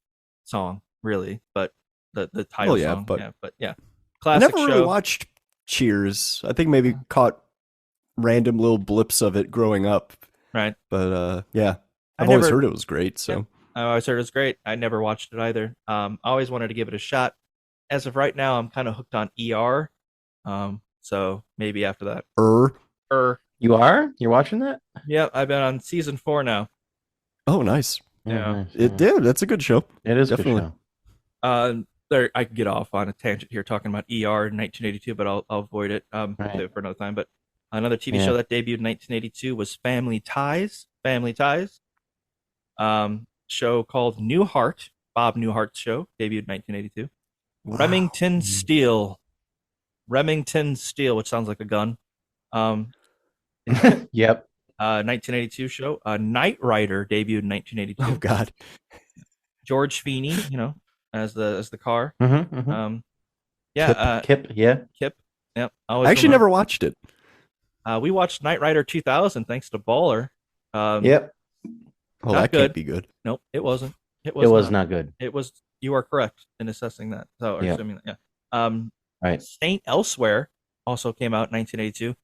song, really, but the title song. But yeah. Classic I never really watched Cheers. I think maybe caught random little blips of it growing up. Right. But yeah, I've always heard it was great. So yeah, I always heard it was great. I never watched it either. I always wanted to give it a shot. As of right now, I'm kind of hooked on ER. So maybe after that. You are? You're watching that? Yeah, I've been on season 4 now. Oh, nice. Yeah. That's a good show. It is definitely. A good show. I could get off on a tangent here talking about ER in 1982, but I'll avoid it save it for another time. But another TV show that debuted in 1982 was Family Ties. Show called Newhart, Bob Newhart's show, debuted in 1982. Wow. Remington Steele, which sounds like a gun. Yep. 1982 show. Knight Rider debuted in 1982. Oh God. George Feeney, as the car. Kip. Yeah. Kip. Yep. I actually never watched it. We watched Knight Rider 2000 thanks to Baller. Yep. Oh, that can't be good. Nope, it wasn't. It was not good. It was. You are correct in assessing that. So, or assuming that. Yeah. Right. Saint Elsewhere also came out in 1982,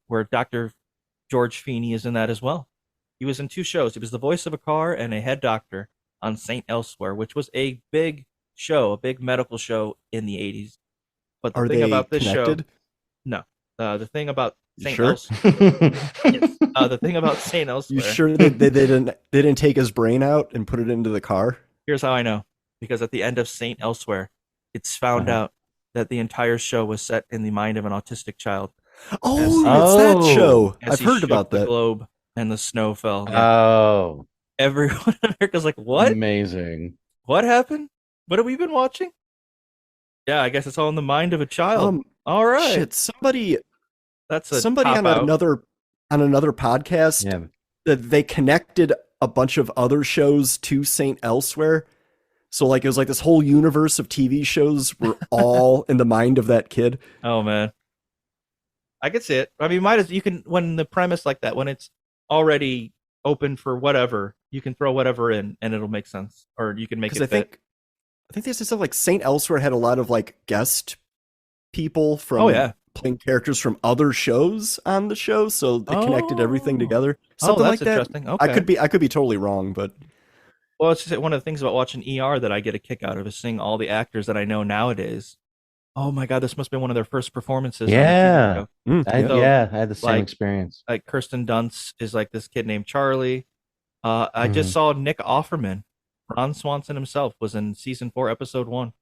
where Dr. George Feeney is in that as well. He was in 2 shows. He was the voice of a car and a head doctor on Saint Elsewhere, which was a big show, a big medical show in the 80s. But the thing about this show, no. The thing about Saint Elsewhere, yes. The thing about Saint Elsewhere. You sure they didn't take his brain out and put it into the car? Here's how I know. Because at the end of Saint Elsewhere, it's found out that the entire show was set in the mind of an autistic child. Oh, it's that show. I've heard about that. The globe and the snow fell. Oh. Everyone in America's like, what? Amazing. What happened? What have we been watching? Yeah, I guess it's all in the mind of a child. All right. Shit, somebody somebody on another podcast that they connected a bunch of other shows to Saint Elsewhere. So it was like this whole universe of TV shows were all in the mind of that kid. Oh man. I could see it. I mean, when the premise like that, when it's already open for whatever, you can throw whatever in and it'll make sense, or you can make it fit. I think there's stuff like St. Elsewhere had a lot of like guest people from playing characters from other shows on the show, so they connected everything together. Something like that. Interesting. Okay. I could be totally wrong, but well, it's just one of the things about watching ER that I get a kick out of is seeing all the actors that I know nowadays. Oh my god, this must have been one of their first performances. Yeah, I had the same experience. Like Kirsten Dunst is like this kid named Charlie. I just saw Nick Offerman. Ron Swanson himself was in season 4, episode 1.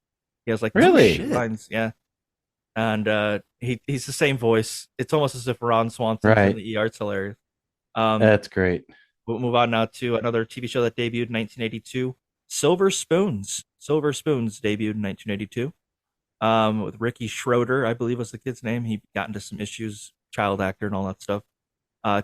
He has like lines, yeah. And he's the same voice. It's almost as if Ron Swanson from the ER. It's hilarious. That's great. We'll move on now to another TV show that debuted in 1982, Silver Spoons. Silver Spoons debuted in 1982 with Ricky Schroeder, I believe was the kid's name. He got into some issues, child actor and all that stuff.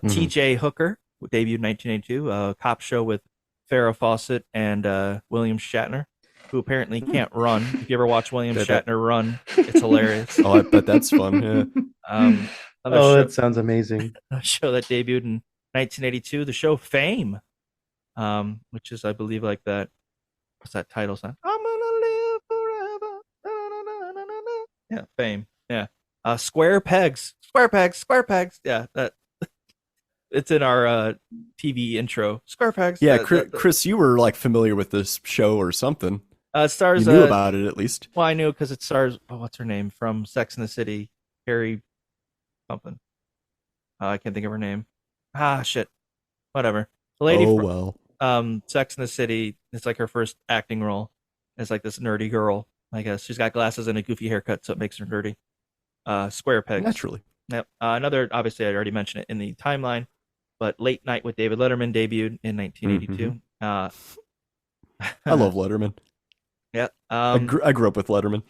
T.J. Hooker debuted in 1982, a cop show with Farrah Fawcett and William Shatner, who apparently can't run. If you ever watch William Shatner run, it's hilarious. Oh, I bet that's fun. Yeah. That sounds amazing. A show that debuted in 1982, the show Fame, which is, I believe, like that. What's that title song? I'm gonna live forever. Yeah, Fame. Yeah. Square Pegs. Yeah, that. It's in our TV intro. Square Pegs. Yeah, Chris, you were like familiar with this show or something. It stars. You knew about it at least. Well, I knew because it stars. What's her name from Sex and the City? Carrie something. I can't think of her name. Shit. Whatever. The lady from Sex and the City. It's like her first acting role. It's like this nerdy girl. I guess she's got glasses and a goofy haircut, so it makes her nerdy. Square Pegs. Naturally. Yep. Another. Obviously, I already mentioned it in the timeline. But Late Night with David Letterman debuted in 1982. I love Letterman. Yeah. I grew up with Letterman.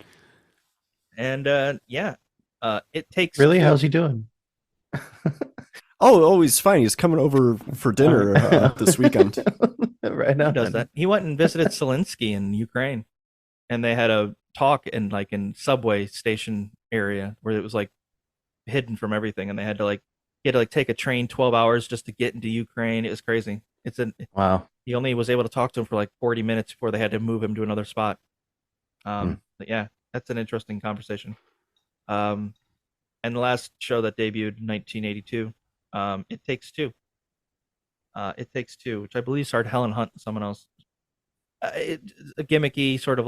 And it takes. Really? How's he doing? He's fine. He's coming over for dinner this weekend. Right now. He does that. He went and visited Zelensky in Ukraine, and they had a talk in subway station area where it was like hidden from everything, and they had to he had to take a train 12 hours just to get into Ukraine. It was crazy. Wow. He only was able to talk to him for like 40 minutes before they had to move him to another spot. But yeah, that's an interesting conversation. And the last show that debuted in 1982, It Takes Two. It Takes Two, which I believe starred Helen Hunt and someone else. It's a gimmicky sort of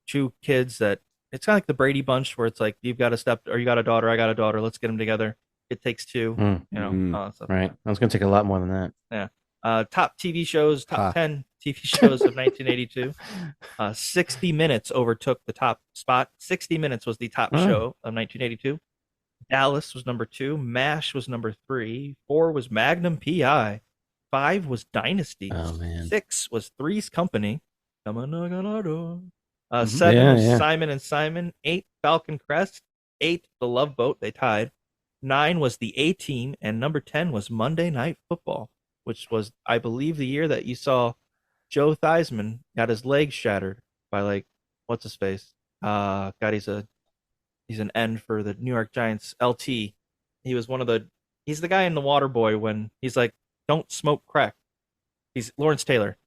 two kids that it's kind of like the Brady Bunch, where it's like you've got you got a daughter, I got a daughter, let's get them together. It Takes Two, right. I was going to take a lot more than that. Yeah. Top TV shows, top 10 TV shows of 1982. 60 Minutes overtook the top spot. 60 Minutes was the top show of 1982. Dallas was number 2. MASH was number 3. 4 was Magnum P.I. 5 was Dynasty. Oh, man. 6 was Three's Company. 7 was Simon and Simon. 8, Falcon Crest. 8, The Love Boat. They tied. 9 was The A-Team, and number 10 was Monday Night Football, which was, I believe, the year that you saw Joe Theismann got his leg shattered by what's his face? God, he's an end for the New York Giants. LT. He was he's the guy in The Waterboy when he's like, don't smoke crack. He's Lawrence Taylor.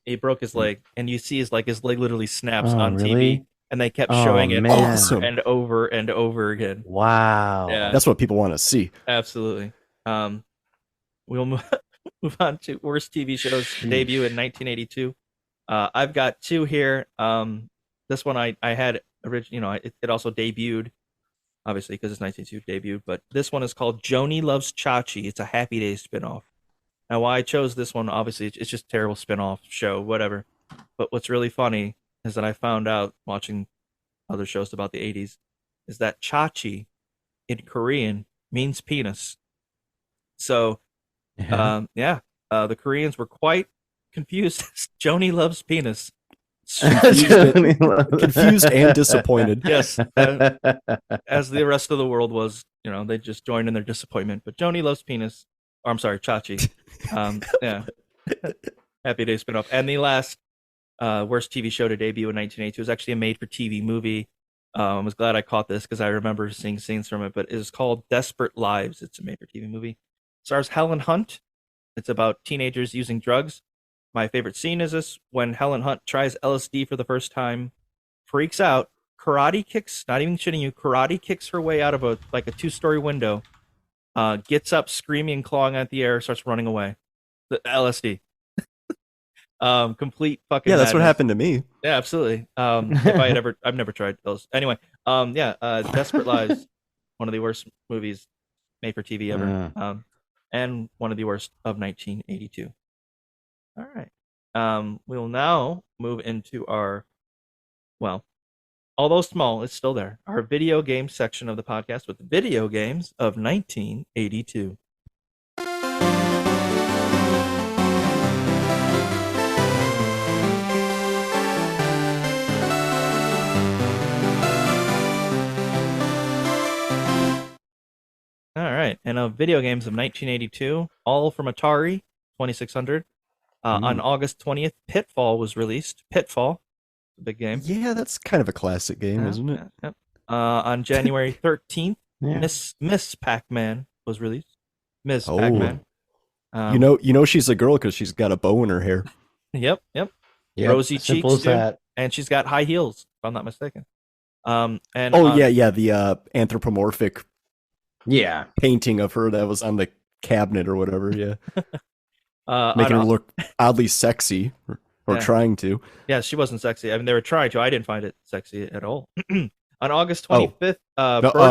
He broke his leg, and you see his leg literally snaps on TV. And they kept showing it over and over and over again. Wow. Yeah. That's what people want to see. Absolutely. We'll move on to worst TV shows to debut in 1982. I've got 2 here. This one I had originally, it also debuted, obviously, because it's 1982 debuted. But this one is called Joni Loves Chachi. It's a Happy Days spinoff. Now, why I chose this one, obviously, it's just a terrible spinoff show, whatever. But what's really funny is that I found out watching other shows about the 80s is that Chachi in Korean means penis. So, the Koreans were quite confused. Joni loves penis. Confused and disappointed. Yes. As the rest of the world was, they just joined in their disappointment. But Joni loves penis. Or, I'm sorry, Chachi. Yeah. Happy Days spinoff. And the last worst TV show to debut in 1982 was actually a made-for-TV movie. I was glad I caught this because I remember seeing scenes from it, but it is called Desperate Lives. It's a made-for-TV movie. It stars Helen Hunt. It's about teenagers using drugs. My favorite scene is this when Helen Hunt tries LSD for the first time, freaks out, karate kicks, not even shitting you, karate kicks her way out of a 2-story window, gets up screaming, clawing at the air, starts running away. The LSD. Complete fucking Yeah, that's madness. what happened to me. Yeah, absolutely. I've never tried those. Anyway, Desperate Lives, one of the worst movies made for TV ever. And one of the worst of 1982. All right. We will now move into our, although small, it's still there, our video game section of the podcast with video games of 1982. All right, and video games of 1982, all from Atari 2600. On August 20th, Pitfall was released. Pitfall, a big game. Yeah, that's kind of a classic game, isn't it? Yeah. On January 13th, Miss Pac-Man was released. Miss Pac-Man. You know she's a girl because she's got a bow in her hair. Yep. Rosy cheeks, too. And she's got high heels, if I'm not mistaken. The anthropomorphic painting of her that was on the cabinet or whatever, making her look oddly sexy or trying to. Yeah, she wasn't sexy. I mean, they were trying to. I didn't find it sexy at all. On August 25th,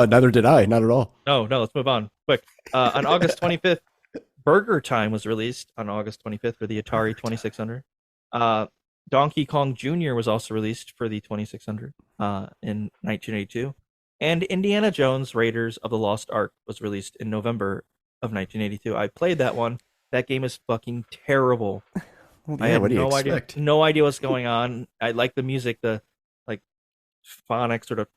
neither did I, not at all. No, let's move on quick. On August 25th, Burger Time was released on August 25th for the Atari 2600. Donkey Kong Jr. was also released for the 2600 in 1982. And Indiana Jones Raiders of the Lost Ark was released in November of 1982. I played that one. That game is fucking terrible. I had no idea what's going on. I like the music, the phonic sort of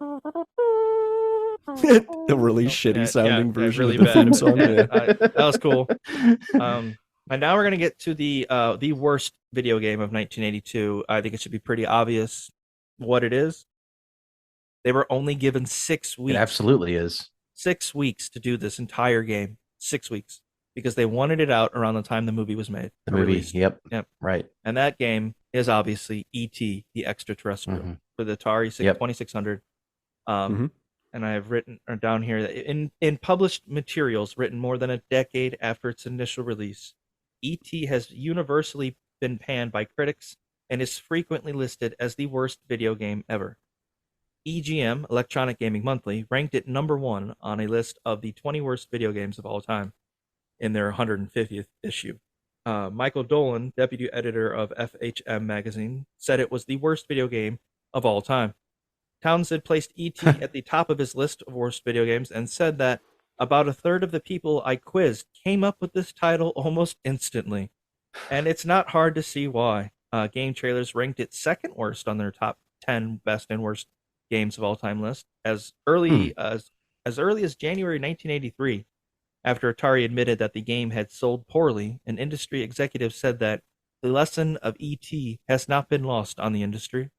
the really shitty sounding version really of the theme bad. song. That was cool. And now we're gonna get to the worst video game of 1982. I think it should be pretty obvious what it is. They were only given 6 weeks. It absolutely is. 6 weeks to do this entire game. 6 weeks. Because they wanted it out around the time the movie was made. The movie, yep. Right. And that game is obviously E.T., the extraterrestrial, for the Atari 2600. And I have written down here that in published materials written more than a decade after its initial release, E.T. has universally been panned by critics and is frequently listed as the worst video game ever. EGM, Electronic Gaming Monthly, ranked it number 1 on a list of the 20 worst video games of all time in their 150th issue. Michael Dolan, deputy editor of FHM magazine, said it was the worst video game of all time. Townsend placed E.T. at the top of his list of worst video games and said that about a third of the people I quizzed came up with this title almost instantly. And it's not hard to see why. Game Trailers ranked it second worst on their top 10 best and worst games of all time list as early as January 1983. After Atari admitted that the game had sold poorly, an industry executive said that the lesson of E.T. has not been lost on the industry.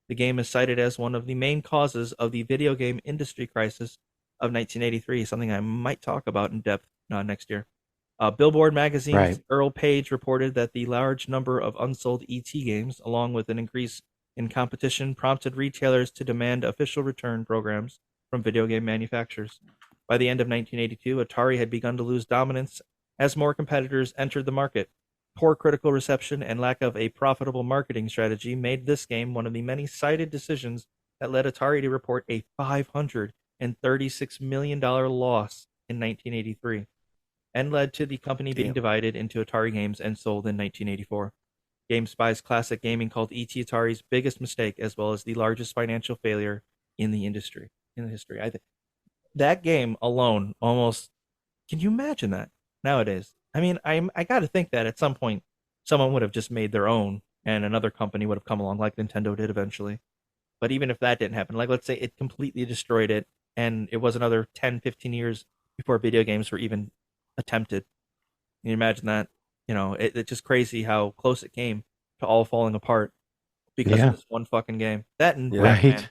The game is cited as one of the main causes of the video game industry crisis of 1983, something I might talk about in depth next year. Billboard magazine's Earl Page reported that the large number of unsold E.T. games, along with an increase in competition, prompted retailers to demand official return programs from video game manufacturers. By the end of 1982, Atari had begun to lose dominance as more competitors entered the market. Poor critical reception and lack of a profitable marketing strategy made this game one of the many cited decisions that led Atari to report a $536 million loss in 1983, and led to the company being divided into Atari Games and sold in 1984. GameSpy's Classic Gaming called E.T. Atari's biggest mistake, as well as the largest financial failure in the industry. I think that game alone almost. Can you imagine that nowadays? I mean, I got to think that at some point someone would have just made their own, and another company would have come along, like Nintendo did eventually. But even if that didn't happen, like let's say it completely destroyed it, and it was another 10, 15 years before video games were even attempted. Can you imagine that? You know, it's just crazy how close it came to all falling apart because of this one fucking game. That and Pac-Man.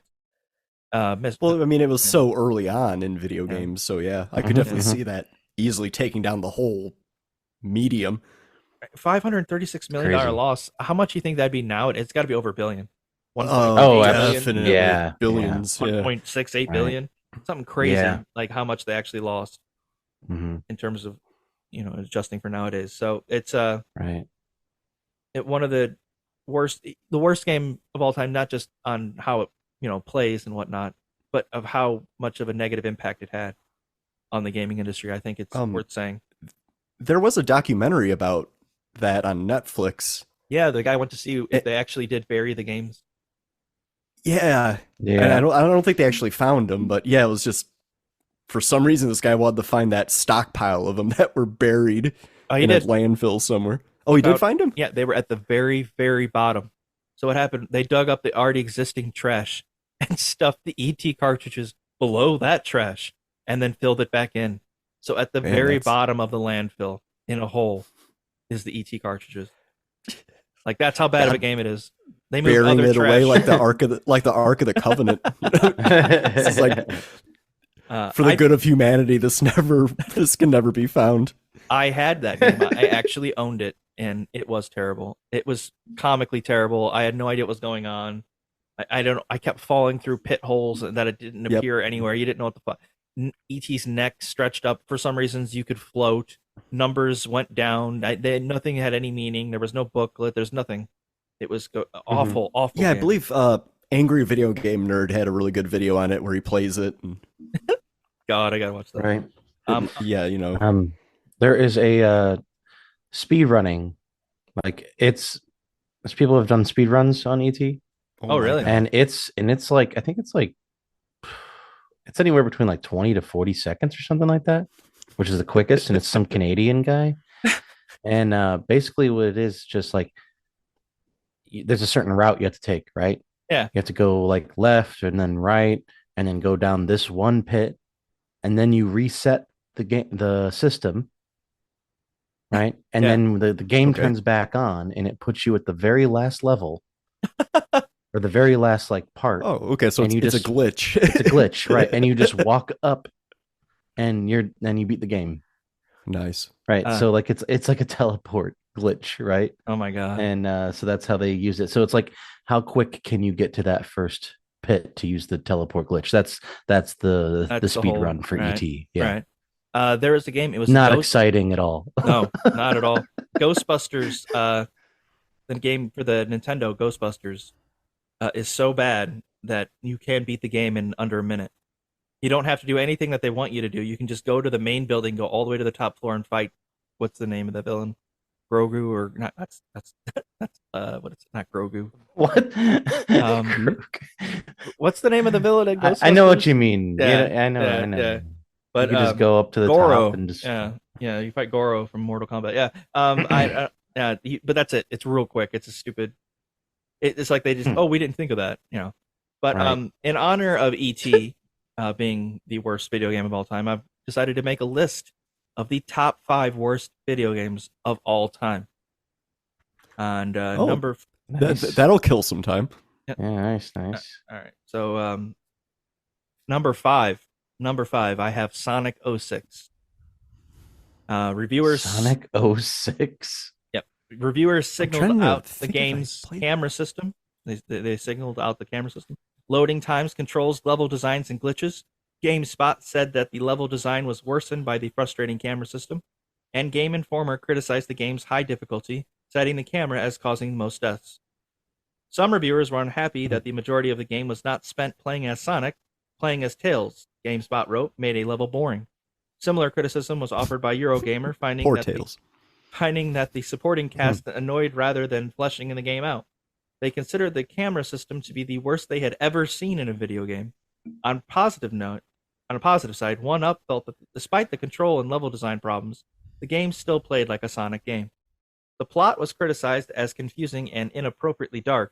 Well, I mean, it was so early on in video games, so I could definitely see that easily taking down the whole medium. $536 million Crazy. loss. How much do you think that'd be now? It's got to be over a billion. Oh, definitely. Yeah. Billions. Yeah. 1.68 billion. Something crazy. Yeah. Like how much they actually lost in terms of, adjusting for nowadays. So it's right. one of the worst game of all time, not just on how it plays and whatnot, but of how much of a negative impact it had on the gaming industry. I think it's worth saying. There was a documentary about that on Netflix. Yeah, the guy went to see if they actually did bury the games. Yeah. And I don't think they actually found them, but yeah, it was just for some reason this guy wanted to find that stockpile of them that were buried in a landfill somewhere. Oh, he did find them? Yeah, they were at the very, very bottom. So what happened? They dug up the already existing trash and stuffed the ET cartridges below that trash and then filled it back in. So at the very bottom of the landfill, in a hole, is the ET cartridges. Like that's how bad of a game it is. They moved burying other it trash. away like the Ark of the Covenant. It's like for the good of humanity, this can never be found. I had that game. I actually owned it, and it was terrible. It was comically terrible. I had no idea what was going on. I kept falling through pit holes that it didn't appear anywhere. You didn't know what the fuck. ET's neck stretched up. For some reasons, you could float. Numbers went down. Nothing had any meaning. There was no booklet. There's nothing. It was awful, awful. Yeah, game. I believe Angry Video Game Nerd had a really good video on it where he plays it. And... God, I gotta watch that. Right. Yeah, there is a speed running, like it's people have done speed runs on ET. Oh, really? And it's like I think it's anywhere between like 20 to 40 seconds or something like that, which is the quickest, and it's some Canadian guy. And basically what it is, just like there's a certain route you have to take, right? Yeah. You have to go like left and then right and then go down this one pit, and then you reset the system, right? And then the game turns back on and it puts you at the very last level or the very last like part. Oh, okay. So it's a glitch. It's a glitch, right? And you just walk up and you beat the game. Nice. Right. So like it's like a teleport glitch, right? Oh my God. And so that's how they use it. So it's like, how quick can you get to that first pit to use the teleport glitch? That's the speed run for ET. Yeah. Right. There was a game. It was not exciting at all. No, not at all. Ghostbusters, the game for the Nintendo, Ghostbusters, is so bad that you can beat the game in under a minute. You don't have to do anything that they want you to do. You can just go to the main building, go all the way to the top floor, and fight. What's the name of the villain? Grogu or not? That's what it's not Grogu. What? What's the name of the villain in Ghostbusters? I know what you mean. Yeah, I know. Yeah. But you can just go up to the Goro, top and just you fight Goro from Mortal Kombat. Yeah. But that's it. It's real quick. It's a stupid. It's like they just we didn't think of that, But right. In honor of ET being the worst video game of all time, I've decided to make a list of the top 5 worst video games of all time. And that'll kill some time. Yeah, nice. All right. So number 5, I have Sonic 06. Reviewers Sonic 06. Yep. Reviewers signaled out the game's camera system. They signaled out the camera system. Loading times, controls, level designs, and glitches. GameSpot said that the level design was worsened by the frustrating camera system, and Game Informer criticized the game's high difficulty, citing the camera as causing most deaths. Some reviewers were unhappy that the majority of the game was not spent playing as Sonic, playing as Tails. GameSpot wrote, made a level boring. Similar criticism was offered by Eurogamer, finding that the supporting cast annoyed rather than fleshing the game out. They considered the camera system to be the worst they had ever seen in a video game. On a positive side, One Up felt that despite the control and level design problems, the game still played like a Sonic game. The plot was criticized as confusing and inappropriately dark.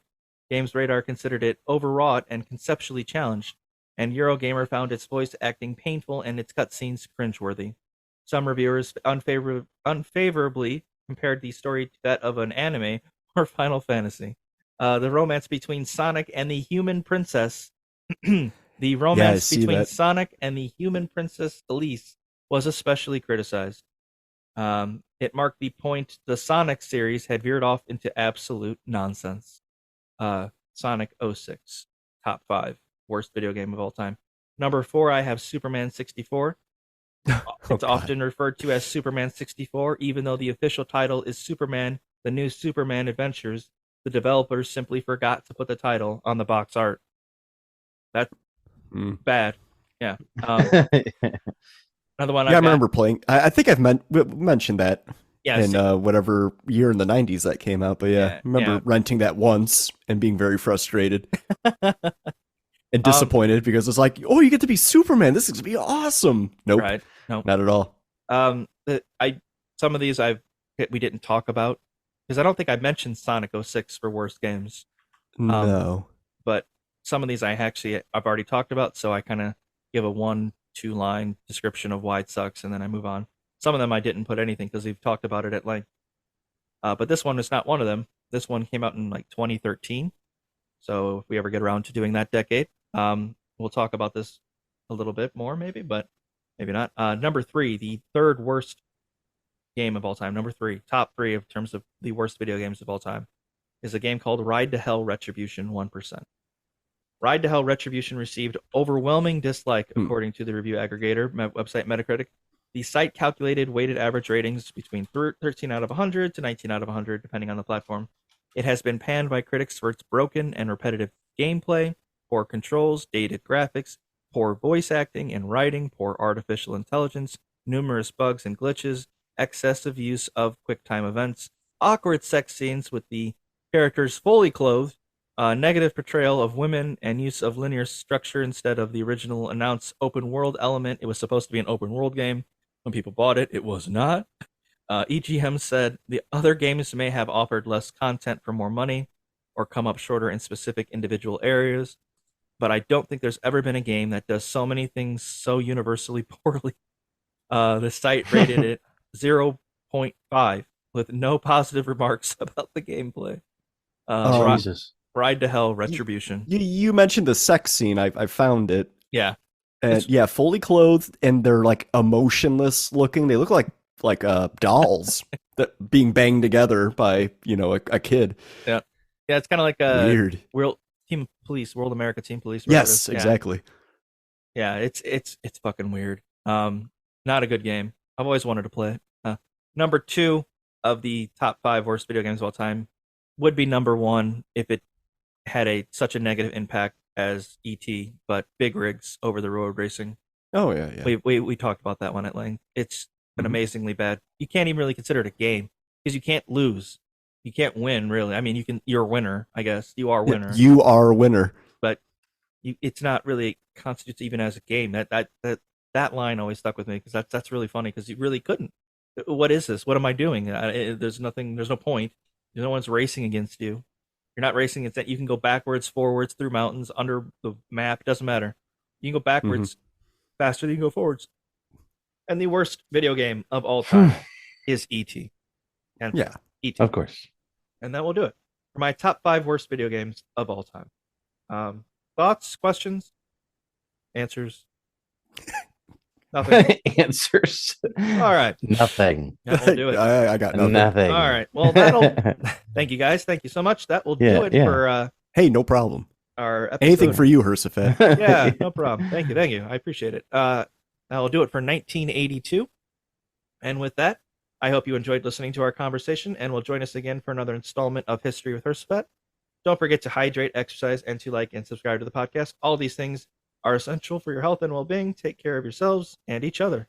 Games Radar considered it overwrought and conceptually challenged, and Eurogamer found its voice acting painful and its cutscenes cringeworthy. Some reviewers unfavorably compared the story to that of an anime or Final Fantasy. The romance between Sonic and the human princess Sonic and the human princess Elise was especially criticized. It marked the point the Sonic series had veered off into absolute nonsense. Sonic 06, top 5, worst video game of all time. Number 4, I have Superman 64. It's often referred to as Superman 64, even though the official title is Superman, The New Superman Adventures. The developers simply forgot to put the title on the box art. That's bad. Yeah. Another one. Yeah, I remember playing. I think I've mentioned that in whatever year in the 90s that came out. But I remember renting that once and being very frustrated and disappointed because it's like, oh, you get to be Superman. This is going to be awesome. Nope. Right. Nope. Not at all. Some of these we didn't talk about because I don't think I mentioned Sonic 06 for worst games. No. But some of these I've already talked about, so I kind of give a 1-2 line description of why it sucks, and then I move on. Some of them I didn't put anything because we've talked about it at length. But this one is not one of them. This one came out in like 2013. So if we ever get around to doing that decade, we'll talk about this a little bit more, maybe, but maybe not. Number 3, the third worst game of all time. Number 3, top 3 in terms of the worst video games of all time, is a game called Ride to Hell Retribution 1%. Ride to Hell Retribution received overwhelming dislike according to the review aggregator website Metacritic. The site calculated weighted average ratings between 13 out of 100 to 19 out of 100, depending on the platform. It has been panned by critics for its broken and repetitive gameplay, poor controls, dated graphics, poor voice acting and writing, poor artificial intelligence, numerous bugs and glitches, excessive use of QuickTime events, awkward sex scenes with the characters fully clothed, negative portrayal of women, and use of linear structure instead of the original announced open world element. It was supposed to be an open world game. When people bought it, it was not. EGM said the other games may have offered less content for more money or come up shorter in specific individual areas, but I don't think there's ever been a game that does so many things so universally poorly. The site rated it 0.5 with no positive remarks about the gameplay. Jesus. Ride to Hell Retribution. You mentioned the sex scene. I found it. Yeah. And fully clothed, and they're like emotionless looking. They look like dolls that being banged together by a kid. Yeah, it's kind of like a weird World America Team Police. Yes, exactly. Yeah, it's fucking weird. Not a good game. I've always wanted to play it. Number 2 of the top 5 worst video games of all time would be number 1 if it had such a negative impact as E.T., but Big Rigs Over the Road Racing. Oh yeah. We talked about that one at length. It's an amazingly bad. You can't even really consider it a game because you can't lose. You can't win, really. I mean, you're a winner, I guess. You are a winner. You are a winner. But it's not really constitutes even as a game. That line always stuck with me because that's really funny because you really couldn't. What is this? What am I doing? There's nothing. There's no point. No one's racing against you. You're not racing against that. You can go backwards, forwards, through mountains, under the map. Doesn't matter. You can go backwards faster than you can go forwards. And the worst video game of all time is E.T. And E.T. Of course. And that will do it for my top 5 worst video games of all time. Thoughts, questions, answers? Nothing. Answers. All right. Nothing. That will do it. I got nothing. Nothing. All right. Well, that'll. Thank you guys. Thank you so much. That will do it for. Hey, no problem. Our episode. Anything for you, Hersefet. Yeah, no problem. Thank you. I appreciate it. That will do it for 1982. And with that, I hope you enjoyed listening to our conversation and will join us again for another installment of History with Hersefet. Don't forget to hydrate, exercise, and to like and subscribe to the podcast. All these things are essential for your health and well-being. Take care of yourselves and each other.